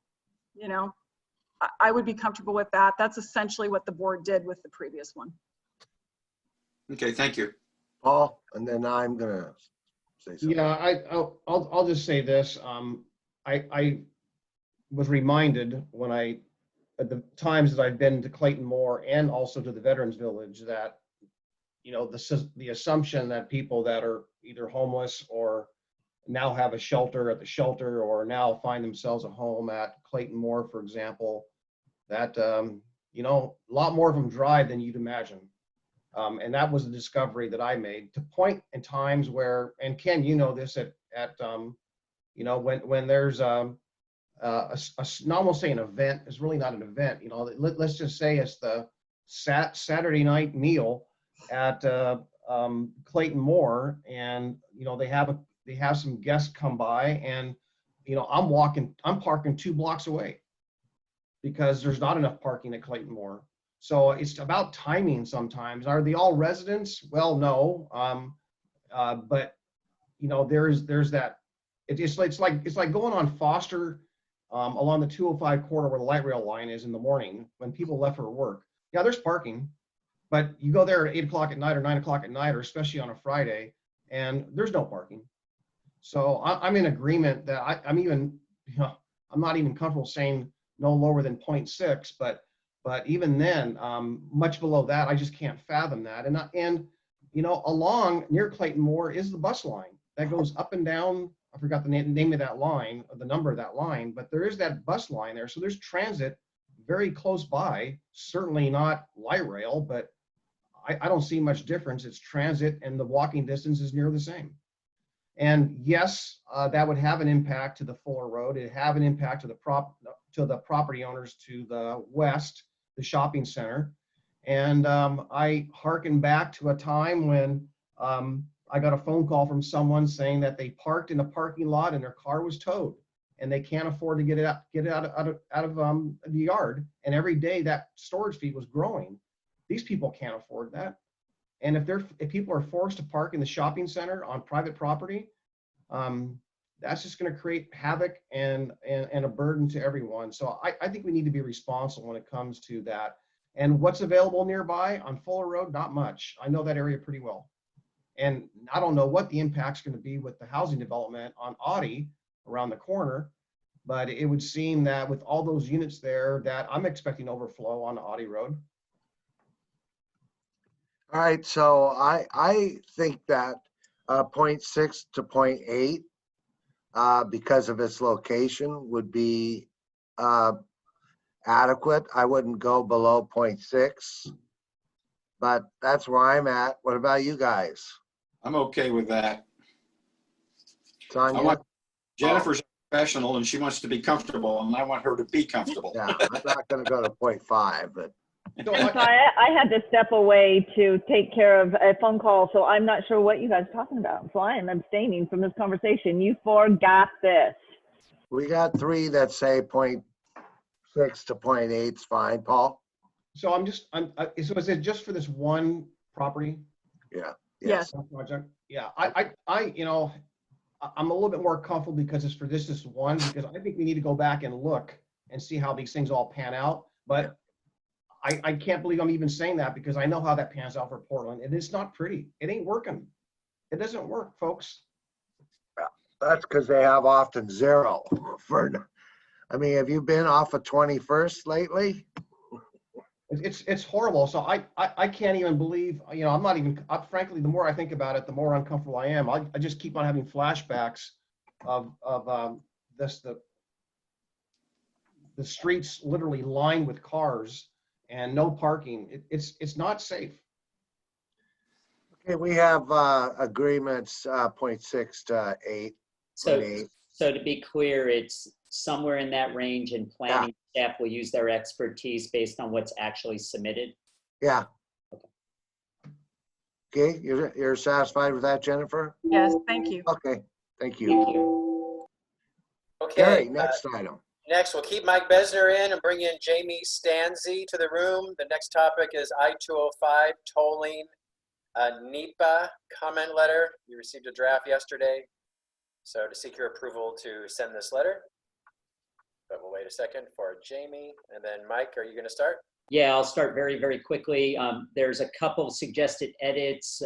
I would be comfortable with that. That's essentially what the board did with the previous one. Okay, thank you. Paul, and then I'm gonna say something. Yeah, I'll just say this. I was reminded when at the times that I've been to Clayton Moore and also to the Veterans Village that, the assumption that people that are either homeless or now have a shelter at the shelter or now find themselves a home at Clayton Moore, for example, that, a lot more of them drive than you'd imagine. And that was a discovery that I made to point in times where, and Ken, this when there's not almost say an event, it's really not an event, let's just say it's the Saturday night meal at Clayton Moore, and they have some guests come by, and I'm parking 2 blocks away because there's not enough parking at Clayton Moore. So it's about timing sometimes. Are they all residents? Well, no. But there's that. It's like going on Foster along the 205 corridor where the light rail line is in the morning when people left for work. Yeah, there's parking, but you go there at 8 o'clock at night or 9 o'clock at night, or especially on a Friday, and there's no parking. So I'm in agreement that I'm not even comfortable saying no lower than 0.6, but even then, much below that, I just can't fathom that. And along near Clayton Moore is the bus line that goes up and down. I forgot the name of that line, or the number of that line, but there is that bus line there. So there's transit very close by, certainly not light rail, but I don't see much difference. It's transit and the walking distance is near the same. And yes, that would have an impact to the Fuller Road. It'd have an impact to the property owners to the west, the shopping center. And I hearken back to a time when I got a phone call from someone saying that they parked in a parking lot and their car was towed, and they can't afford to get it out of the yard. And every day that storage fee was growing. These people can't afford that. And if people are forced to park in the shopping center on private property, that's just going to create havoc and a burden to everyone. So I think we need to be responsible when it comes to that. And what's available nearby on Fuller Road? Not much. I know that area pretty well. And I don't know what the impact's going to be with the housing development on Audi around the corner, but it would seem that with all those units there that I'm expecting overflow on Audi Road. All right, so I think that 0.6 to 0.8, because of its location, would be adequate. I wouldn't go below 0.6, but that's where I'm at. What about you guys? I'm okay with that. Tanya? I want Jennifer's a professional and she wants to be comfortable, and I want her to be comfortable. Yeah, I'm not gonna go to 0.5, but So I'm sorry, I had to step away to take care of a phone call, so I'm not sure what you guys are talking about. So I am abstaining from this conversation. You four got this. we got 3 that say 0.6 to 0.8 is fine. Paul? so so is it just for this one property? Yeah. Yes. One project? Yeah, I'm a little bit more comfortable because it's for this one, because I think we need to go back and look and see how these things all pan out. But I can't believe I'm even saying that, because I know how that pans out for Portland, and it's not pretty. It ain't working. It doesn't work, folks. That's because they have often 0 I mean, have you been off of 21st lately? It's horrible. So I can't even believe, I'm not even, frankly, the more I think about it, the more uncomfortable I am. I just keep on having flashbacks of the streets literally lined with cars and no parking. It's not safe. Okay, we have agreements 0.6 to 8. So to be clear, it's somewhere in that range, and planning staff will use their expertise based on what's actually submitted. Yeah. Okay, you're satisfied with that, Jennifer? Yes, thank you. Okay, thank you. Thank you. Okay, Gary, next item. next we'll keep Mike Besner in and bring in Jamie Stanzi to the room. The next topic is I-205 tolling NEPA comment letter. You received a draft yesterday. So to seek your approval to send this letter. But we'll wait a second for Jamie. And then Mike, are you going to start? Yeah, I'll start very, very quickly. There's a couple suggested edits.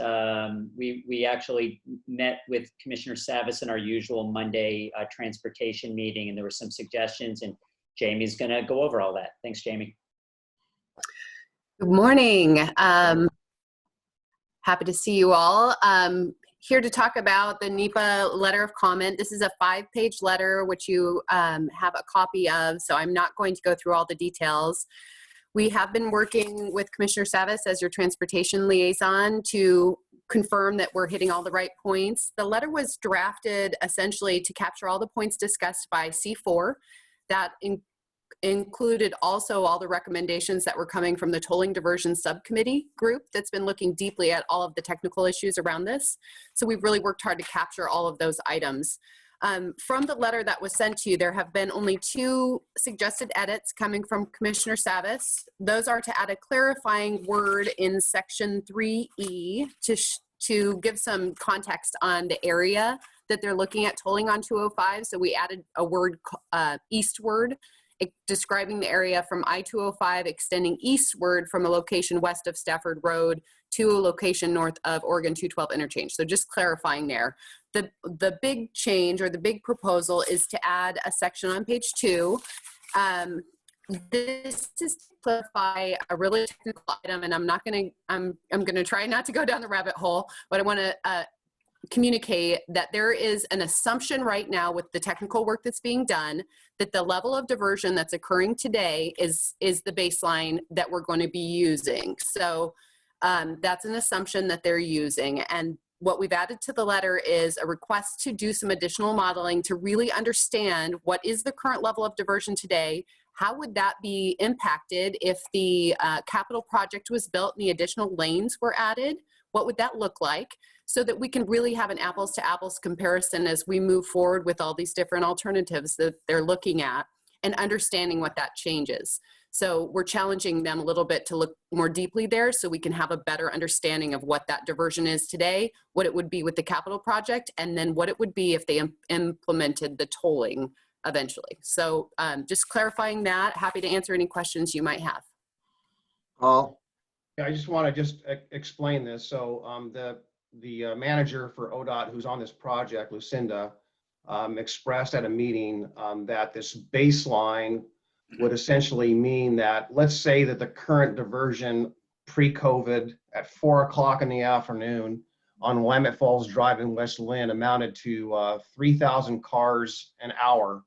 We actually met with Commissioner Savas in our usual Monday transportation meeting, and there were some suggestions, and Jamie's going to go over all that. Thanks, Jamie. Good morning. Happy to see you all. Here to talk about the NEPA letter of comment. This is a 5-page letter, which you have a copy of, so I'm not going to go through all the details. We have been working with Commissioner Savas as your transportation liaison to confirm that we're hitting all the right points. The letter was drafted essentially to capture all the points discussed by C4. That included also all the recommendations that were coming from the tolling diversion subcommittee group that's been looking deeply at all of the technical issues around this. So we've really worked hard to capture all of those items. From the letter that was sent to you, there have been only 2 suggested edits coming from Commissioner Savas. Those are to add a clarifying word in section 3E to give some context on the area that they're looking at tolling on 205. So we added a word eastward, describing the area from I-205 extending eastward from a location west of Stafford Road to a location north of Oregon 212 interchange. So just clarifying there. The big change, or the big proposal, is to add a section on page 2. This is to clarify a really technical item, and I'm going to try not to go down the rabbit hole, but I want to communicate that there is an assumption right now with the technical work that's being done that the level of diversion that's occurring today is the baseline that we're going to be using. So that's an assumption that they're using. And what we've added to the letter is a request to do some additional modeling to really understand what is the current level of diversion today. How would that be impacted if the capital project was built and the additional lanes were added? What would that look like? So that we can really have an apples to apples comparison as we move forward with all these different alternatives that they're looking at and understanding what that changes. So we're challenging them a little bit to look more deeply there so we can have a better understanding of what that diversion is today, what it would be with the capital project, and then what it would be if they implemented the tolling eventually. So just clarifying that. Happy to answer any questions you might have. Paul? Yeah, I just want to explain this. So the manager for ODOT who's on this project, Lucinda, expressed at a meeting that this baseline would essentially mean that, let's say that the current diversion pre-COVID at 4 o'clock in the afternoon on Willamette Falls Drive in West Lynn amounted to 3,000 cars an hour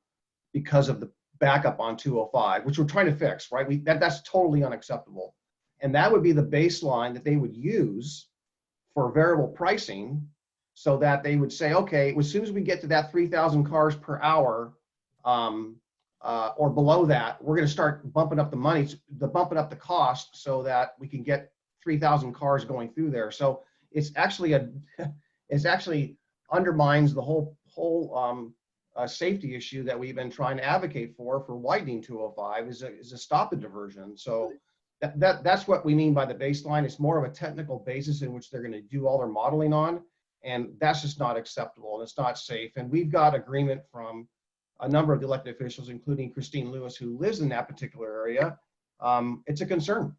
because of backup on 205, which we're trying to fix, right? That's totally unacceptable. And that would be the baseline that they would use for variable pricing, so that they would say, okay, as soon as we get to that 3,000 cars per hour or below that, we're going to start bumping up bumping up the cost so that we can get 3,000 cars going through there. So it's actually undermines the whole safety issue that we've been trying to advocate for widening 205 is a stop the diversion. So that's what we mean by the baseline. It's more of a technical basis in which they're going to do all their modeling on, and that's just not acceptable and it's not safe. And we've got agreement from a number of the elected officials, including Christine Lewis, who lives in that particular area. It's a concern.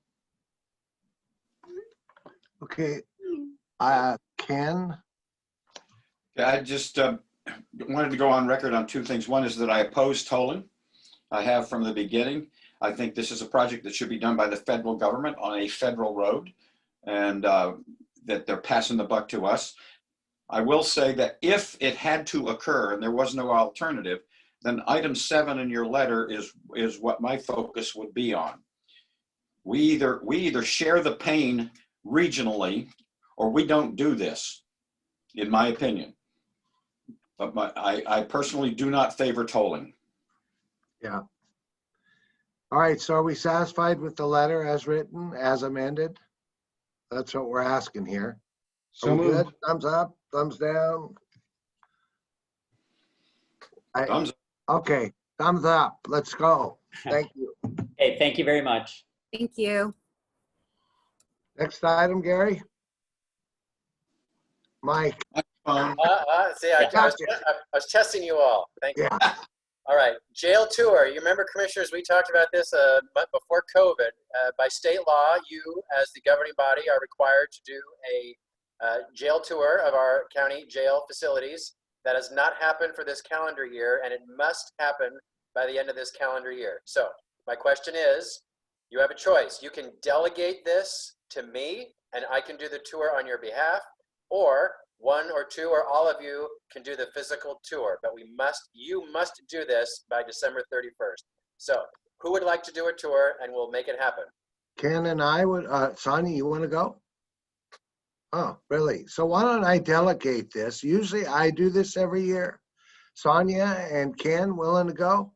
Okay, Ken? I just wanted to go on record on two things. One is that I oppose tolling. I have from the beginning. I think this is a project that should be done by the federal government on a federal road, and that they're passing the buck to us. I will say that if it had to occur and there was no alternative, then item 7 in your letter is what my focus would be on. We either share the pain regionally, or we don't do this, in my opinion. But I personally do not favor tolling. Yeah. All right, so are we satisfied with the letter as written, as amended? That's what we're asking here. So Are we good? moved. Thumbs up, thumbs down? Thumbs up. Okay, thumbs up. Let's go. Thank you. Okay, thank you very much. Thank you. Next item, Gary? Mike? See, I was testing you all. Thank you. Yeah. All right, jail tour. You remember, commissioners, we talked about this before COVID. By state law, you as the governing body are required to do a jail tour of our county jail facilities. That has not happened for this calendar year, and it must happen by the end of this calendar year. So my question is, you have a choice. You can delegate this to me, and I can do the tour on your behalf, or one or two or all of you can do the physical tour, but you must do this by December 31st. So who would like to do a tour, and we'll make it happen? Ken and I would, Sonia, you want to go? Oh, really? So why don't I delegate this? Usually I do this every year. Sonia and Ken willing to go?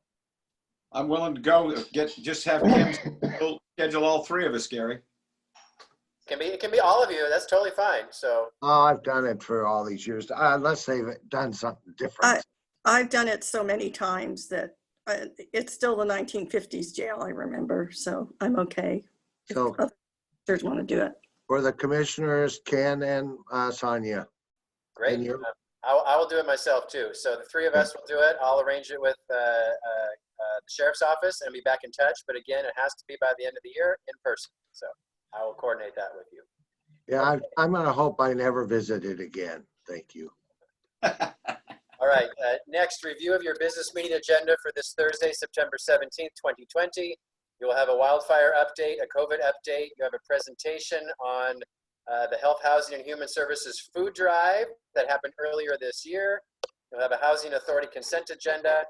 I'm willing to go. Just have Ken schedule all 3 of us, Gary. It can be all of you. That's totally fine. So I've done it for all these years, unless they've done something different. I've done it so many times that it's still the 1950s jail, I remember, so I'm okay. So If others want to do it. for the commissioners, Ken and Sonia. great. And you? I will do it myself too. So the 3 of us will do it. I'll arrange it with the sheriff's office and be back in touch. But again, it has to be by the end of the year in person. So I will coordinate that with you. Yeah, I'm going to hope I never visit it again. Thank you. All right. Next, review of your business meeting agenda for this Thursday, September 17th, 2020. You will have a wildfire update, a COVID update. You have a presentation on the Health, Housing, and Human Services food drive that happened earlier this year. You'll have a Housing Authority consent agenda,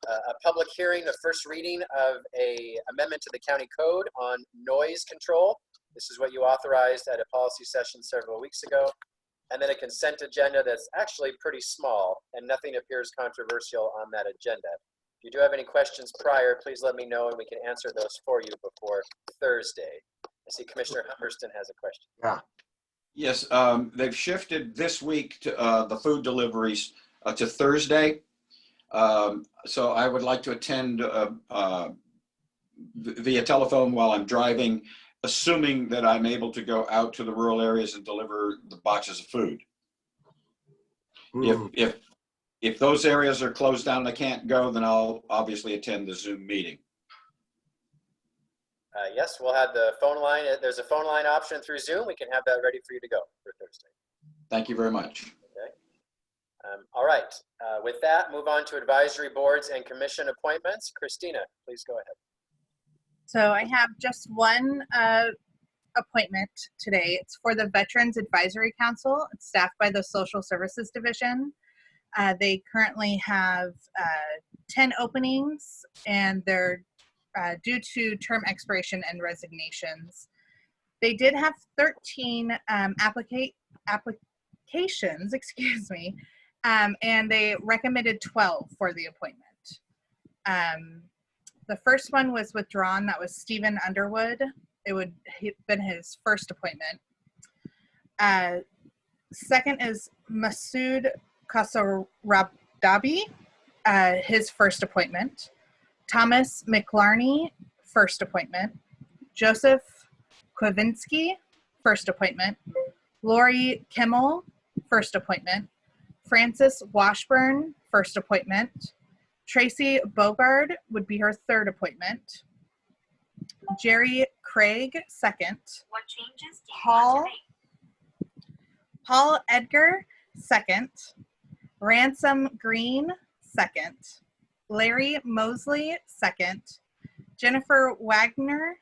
a public hearing, the first reading of a amendment to the county code on noise control. This is what you authorized at a policy session several weeks ago. And then a consent agenda that's actually pretty small, and nothing appears controversial on that agenda. If you do have any questions prior, please let me know and we can answer those for you before Thursday. I see Commissioner Humberston has a question. Yeah. Yes, they've shifted this week to the food deliveries to Thursday. So I would like to attend via telephone while I'm driving, assuming that I'm able to go out to the rural areas and deliver the boxes of food. If those areas are closed down and I can't go, then I'll obviously attend the Zoom meeting. Yes, we'll have the phone line. There's a phone line option through Zoom. We can have that ready for you to go for Thursday. Thank you very much. Okay. All right. With that, move on to advisory boards and commission appointments. Christina, please go ahead. So I have just one appointment today. It's for the Veterans Advisory Council. It's staffed by the Social Services Division. They currently have 10 openings, and they're due to term expiration and resignations. They did have 13 applications, excuse me, and they recommended 12 for the appointment. The first one was withdrawn. That was Stephen Underwood. It would have been his first appointment. Second is Masood Kasarabdabi, his first appointment. Thomas McLarney, first appointment. Joseph Kwavinsky, first appointment. Lori Kimmel, first appointment. Frances Washburn, first appointment. Tracy Bogard would be her third appointment. Jerry Craig, second. What changes do you want to make? Paul Edgar, second. Ransom Green, second. Larry Mosley, second. Jennifer Wagner,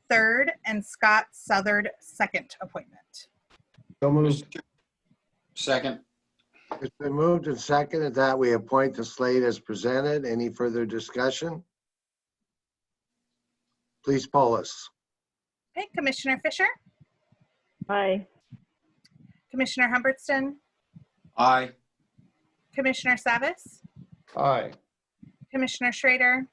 third. And Scott Southard, second appointment. So moved. Second. It's been moved and seconded that we appoint the slate as presented. Any further discussion? Please poll us. Okay, Commissioner Fisher, Aye. Commissioner Humbertston, Aye. Commissioner Savis, Aye. Commissioner Schrader,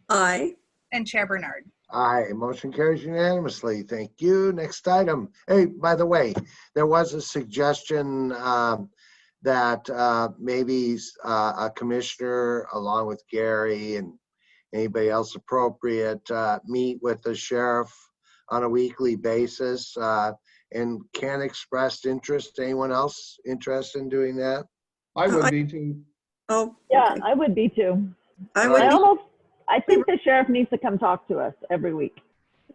Aye. and Chair Bernard. Aye, motion carries unanimously. Thank you. Next item. Hey, by the way, there was a suggestion that maybe a commissioner, along with Gary and anybody else appropriate, meet with the sheriff on a weekly basis and can express interest. Anyone else interested in doing that? I would be too. Oh, Yeah, okay. I would be too. I would I think the sheriff needs to come talk to us every week.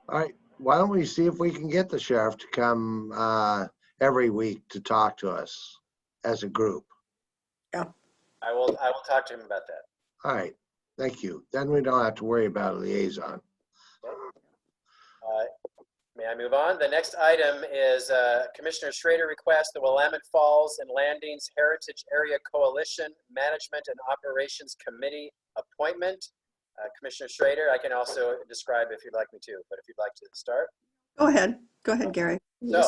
All right, why don't we see if we can get the sheriff to come every week to talk to us as a group? I will talk to him about that. All right, thank you. Then we don't have to worry about a liaison. May I move on? The next item is Commissioner Schrader requests the Willamette Falls and Landings Heritage Area Coalition Management and Operations Committee appointment. Commissioner Schrader, I can also describe if you'd like me to, but if you'd like to start. Go ahead. Go ahead, Gary. So,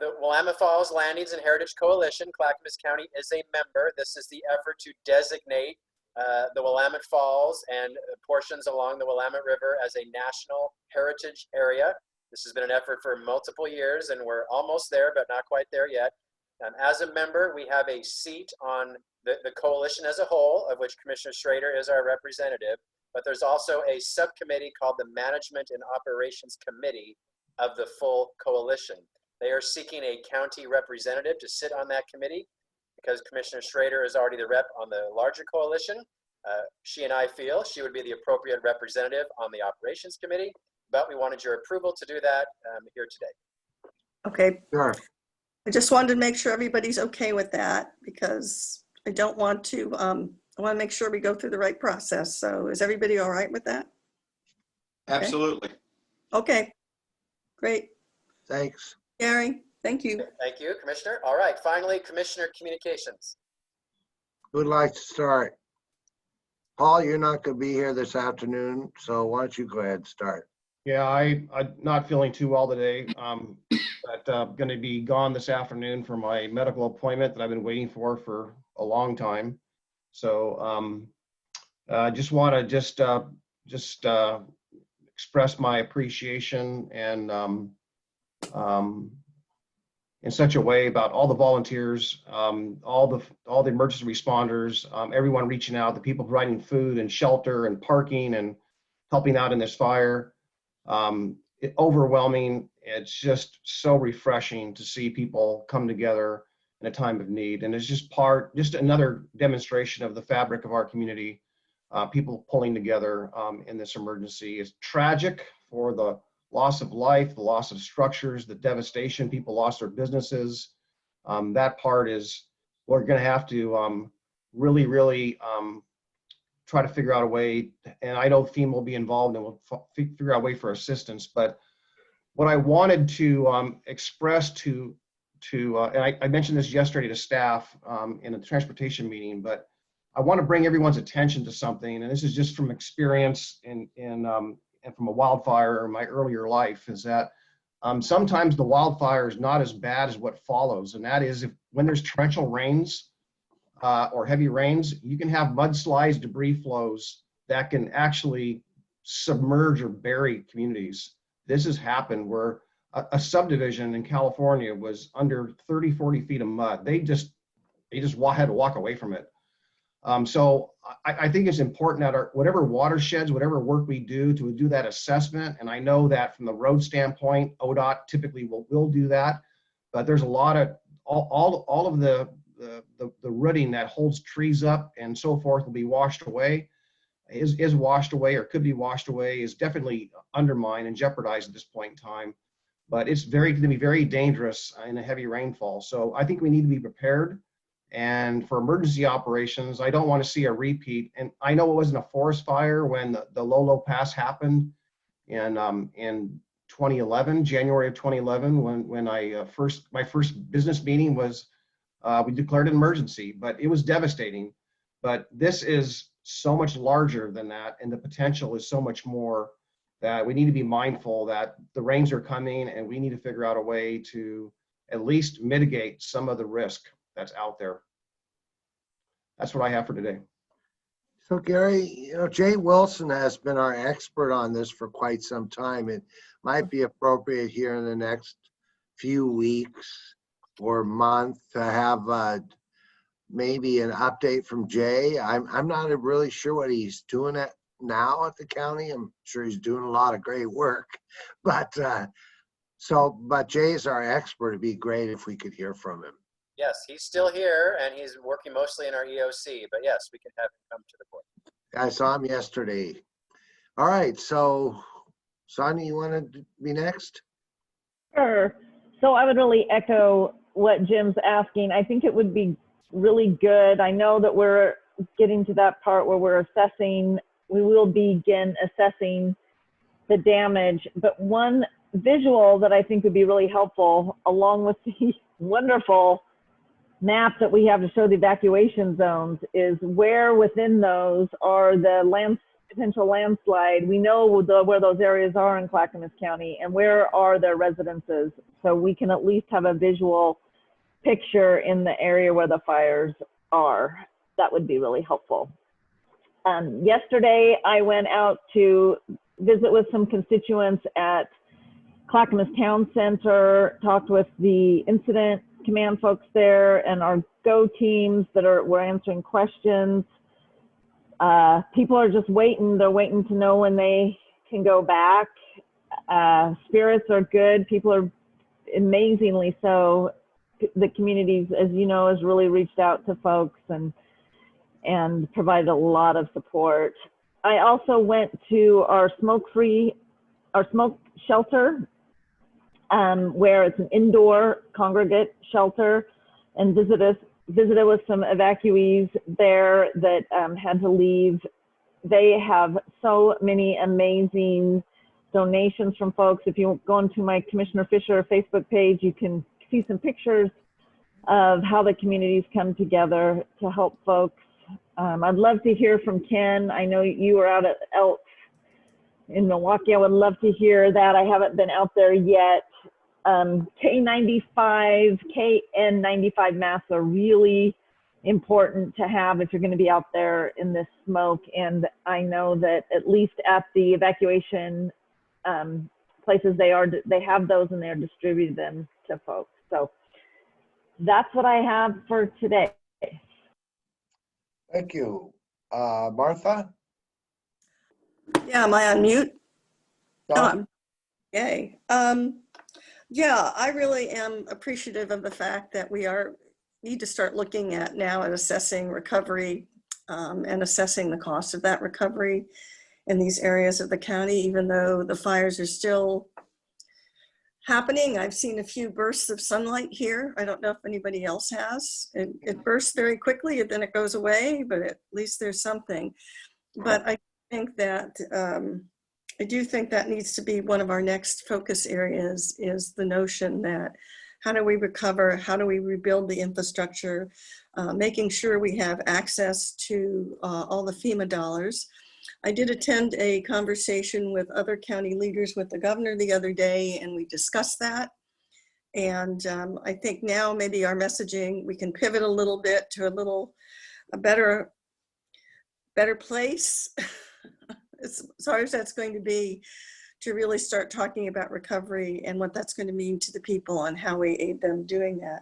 the Willamette Falls Landings and Heritage Coalition, Clackamas County, is a member. This is the effort to designate the Willamette Falls and portions along the Willamette River as a national heritage area. This has been an effort for multiple years, and we're almost there, but not quite there yet. As a member, we have a seat on the coalition as a whole, of which Commissioner Schrader is our representative, but there's also a subcommittee called the Management and Operations Committee of the full coalition. They are seeking a county representative to sit on that committee because Commissioner Schrader is already the rep on the larger coalition. She and I feel she would be the appropriate representative on the Operations Committee, but we wanted your approval to do that here today. Okay. Sure. I just wanted to make sure everybody's okay with that because I don't want to, I want to make sure we go through the right process. So is everybody all right with that? Absolutely. Okay, great. Thanks. Gary, thank you. Thank you, Commissioner. All right, finally, Commissioner Communications. Who'd like to start? Paul, you're not going to be here this afternoon, so why don't you go ahead and start? Yeah, I'm not feeling too well today. But going to be gone this afternoon for my medical appointment that I've been waiting for a long time. So just want to express my appreciation and in such a way about all the volunteers, all the emergency responders, everyone reaching out, the people providing food and shelter and parking and helping out in this fire. Overwhelming. It's just so refreshing to see people come together in a time of need. And it's just another demonstration of the fabric of our community, people pulling together in this emergency. It's tragic for the loss of life, the loss of structures, the devastation, people lost their businesses. That part is, we're gonna have to really try to figure out a way, and I know FEMA will be involved and we'll figure out a way for assistance. But what I wanted to express and I mentioned this yesterday to staff in a transportation meeting, but I want to bring everyone's attention to something, and this is just from experience and from a wildfire in my earlier life, is that sometimes the wildfire is not as bad as what follows, and that is when there's torrential rains or heavy rains, you can have mudslides, debris flows that can actually submerge or bury communities. This has happened where a subdivision in California was under 30, 40 feet of mud. They just had to walk away from it. So I think it's important that whatever watersheds, whatever work we do to do that assessment, and I know that from the road standpoint, ODOT typically will do that, but there's a lot of, all of the rooting that holds trees up and so forth will be washed away, is washed away or could be washed away, is definitely undermined and jeopardized at this point in time. But it's going to be very dangerous in a heavy rainfall. So I think we need to be prepared. And for emergency operations, I don't want to see a repeat. And I know it wasn't a forest fire when the Lolo Pass happened in 2011, January of 2011, when my first business meeting was, we declared an emergency, but it was devastating. But this is so much larger than that, and the potential is so much more, that we need to be mindful that the rains are coming and we need to figure out a way to at least mitigate some of the risk that's out there. That's what I have for today. So Gary, Jay Wilson has been our expert on this for quite some time. It might be appropriate here in the next few weeks or month to have maybe an update from Jay. I'm not really sure what he's doing now at the county. I'm sure he's doing a lot of great work, but Jay's our expert. It'd be great if we could hear from him. Yes, he's still here and he's working mostly in our EOC, but yes, we can have him come to the board. I saw him yesterday. All right, so Sonia, you want to be next? Sure. So I would really echo what Jim's asking. I think it would be really good. I know that we're getting to that part where we will begin assessing the damage, but one visual that I think would be really helpful, along with the wonderful map that we have to show the evacuation zones, is where within those are the potential landslide. We know where those areas are in Clackamas County and where are their residences, so we can at least have a visual picture in the area where the fires are. That would be really helpful. Yesterday, I went out to visit with some constituents at Clackamas Town Center, talked with the incident command folks there and our GO teams that were answering questions. People are just waiting. They're waiting to know when they can go back. Spirits are good. People are amazingly so. The communities, as you know, has really reached out to folks and provided a lot of support. I also went to our smoke shelter, where it's an indoor congregate shelter, and visited with some evacuees there that had to leave. They have so many amazing donations from folks. If you go into my Commissioner Fisher Facebook page, you can see some pictures of how the communities come together to help folks. I'd love to hear from Ken. I know you were out at Elks in Milwaukee. I would love to hear that. I haven't been out there yet. K95, KN95 masks are really important to have if you're going to be out there in this smoke. And I know that at least at the evacuation places, they have those and they're distributing them to folks. So that's what I have for today. Thank you. Martha? Yeah, am I on mute? Don? Yay. Yeah, I really am appreciative of the fact that we need to start looking at now at assessing recovery and assessing the cost of that recovery in these areas of the county, even though the fires are still happening. I've seen a few bursts of sunlight here. I don't know if anybody else has. It bursts very quickly and then it goes away, but at least there's something. But I think that I do think that needs to be one of our next focus areas, is the notion that how do we recover? How do we rebuild the infrastructure? making sure we have access to all the FEMA dollars. I did attend a conversation with other county leaders with the governor the other day, and we discussed that. And I think now maybe our messaging, we can pivot a little bit to a better place, as hard as that's going to be, to really start talking about recovery and what that's going to mean to the people and how we aid them doing that.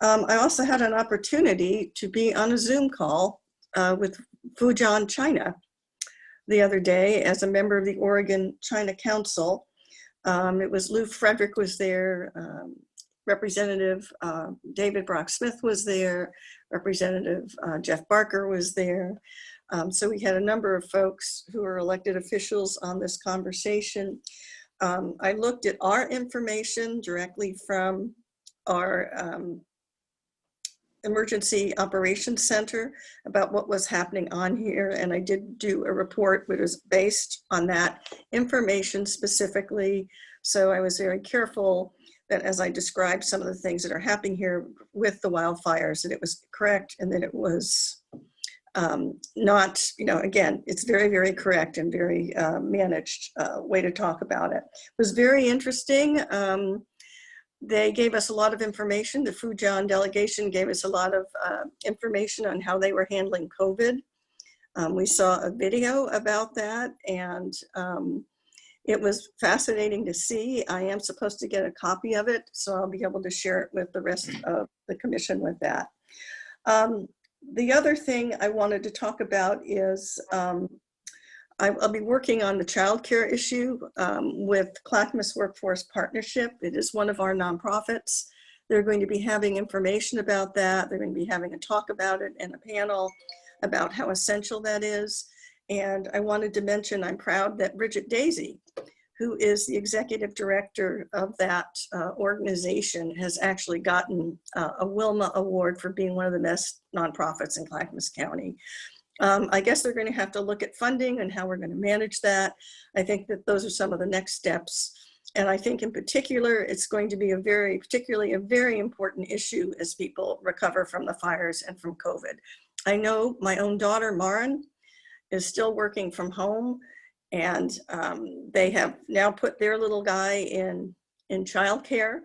I also had an opportunity to be on a Zoom call with Fujian, China the other day as a member of the Oregon China Council. It was Lou Frederick was there, Representative David Brock Smith was there, Representative Jeff Barker was there. So we had a number of folks who are elected officials on this conversation. I looked at our information directly from our Emergency Operations Center about what was happening on here, and I did do a report which was based on that information specifically. So I was very careful that as I described some of the things that are happening here with the wildfires, that it was correct and that it was not, again, it's very, very correct and very managed way to talk about it. It was very interesting. They gave us a lot of information. The Fujian delegation gave us a lot of information on how they were handling COVID. We saw a video about that, and it was fascinating to see. I am supposed to get a copy of it, so I'll be able to share it with the rest of the commission with that. The other thing I wanted to talk about is I'll be working on the childcare issue with Clackamas Workforce Partnership. It is one of our nonprofits. They're going to be having information about that. They're going to be having a talk about it and a panel about how essential that is. And I wanted to mention, I'm proud that Bridget Daisy, who is the executive director of that organization, has actually gotten a Wilma Award for being one of the best nonprofits in Clackamas County. I guess they're going to have to look at funding and how we're going to manage that. I think that those are some of the next steps. And I think in particular, it's going to be particularly a very important issue as people recover from the fires and from COVID. I know my own daughter, Marin, is still working from home, and they have now put their little guy in childcare.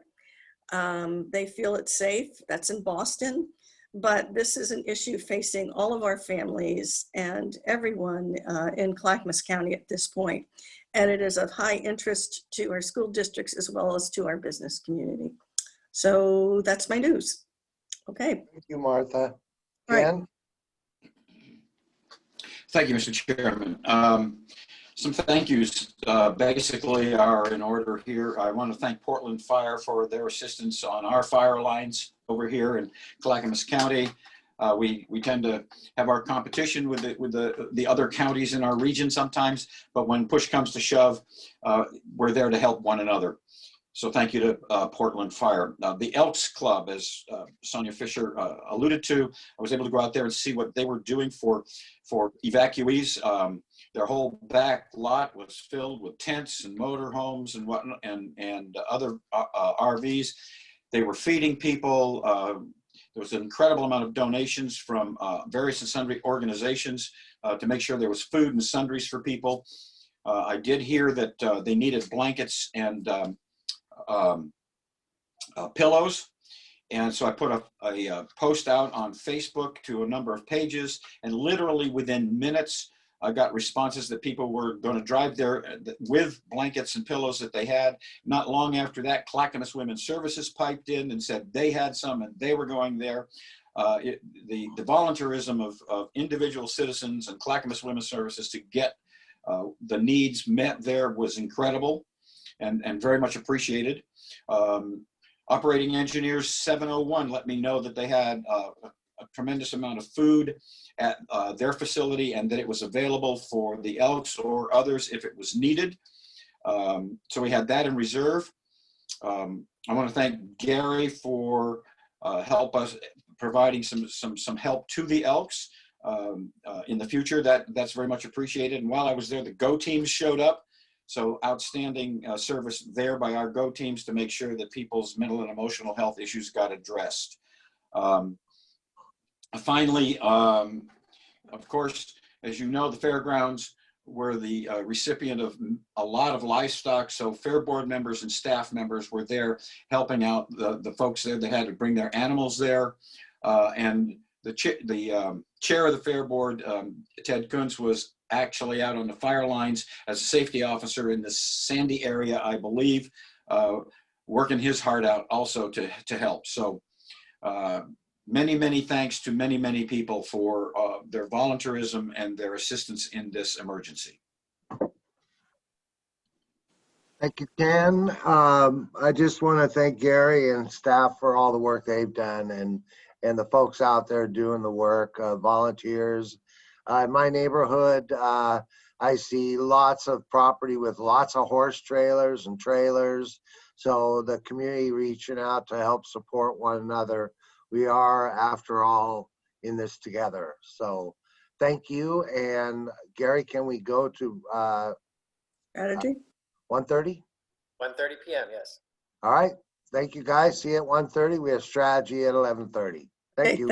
They feel it's safe. That's in Boston. But this is an issue facing all of our families and everyone in Clackamas County at this point. And it is of high interest to our school districts as well as to our business community. So that's my news. Okay. Thank you, Martha. All right. Ken? Thank you, Mr. Chairman. Some thank yous basically are in order here. I want to thank Portland Fire for their assistance on our fire lines over here in Clackamas County. We tend to have our competition with the other counties in our region sometimes, but when push comes to shove, we're there to help one another. So thank you to Portland Fire. The Elks Club, as Sonia Fisher alluded to, I was able to go out there and see what they were doing for evacuees. Their whole back lot was filled with tents and motorhomes and whatnot, and other RVs. They were feeding people. There was an incredible amount of donations from various and sundry organizations to make sure there was food and sundries for people. I did hear that they needed blankets and pillows. And so I put a post out on Facebook to a number of pages, and literally within minutes, I got responses that people were going to drive there with blankets and pillows that they had. Not long after that, Clackamas Women's Services piped in and said they had some and they were going there. The volunteerism of individual citizens and Clackamas Women's Services to get the needs met there was incredible and very much appreciated. Operating Engineers 701 let me know that they had a tremendous amount of food at their facility and that it was available for the Elks or others if it was needed. So we had that in reserve. I want to thank Gary for providing some help to the Elks in the future. That's very much appreciated. And while I was there, the GO teams showed up. So outstanding service there by our GO teams to make sure that people's mental and emotional health issues got addressed. Finally, of course, as you know, the fairgrounds were the recipient of a lot of livestock. So fair board members and staff members were there helping out the folks there that had to bring their animals there. And the chair of the fair board, Ted Kuntz, was actually out on the fire lines as a safety officer in the Sandy area, I believe, working his heart out also to help. So many, many thanks to many, many people for their volunteerism and their assistance in this emergency. Thank you, Ken. I just want to thank Gary and staff for all the work they've done, and the folks out there doing the work, volunteers. In my neighborhood, I see lots of property with lots of horse trailers and trailers. So the community reaching out to help support one another. We are, after all, in this together. So thank you. And Gary, can we go to Strategy? 1:30? 1:30 p.m., yes. All right. Thank you, guys. See you at 1:30. We have strategy at 11:30. Thank you.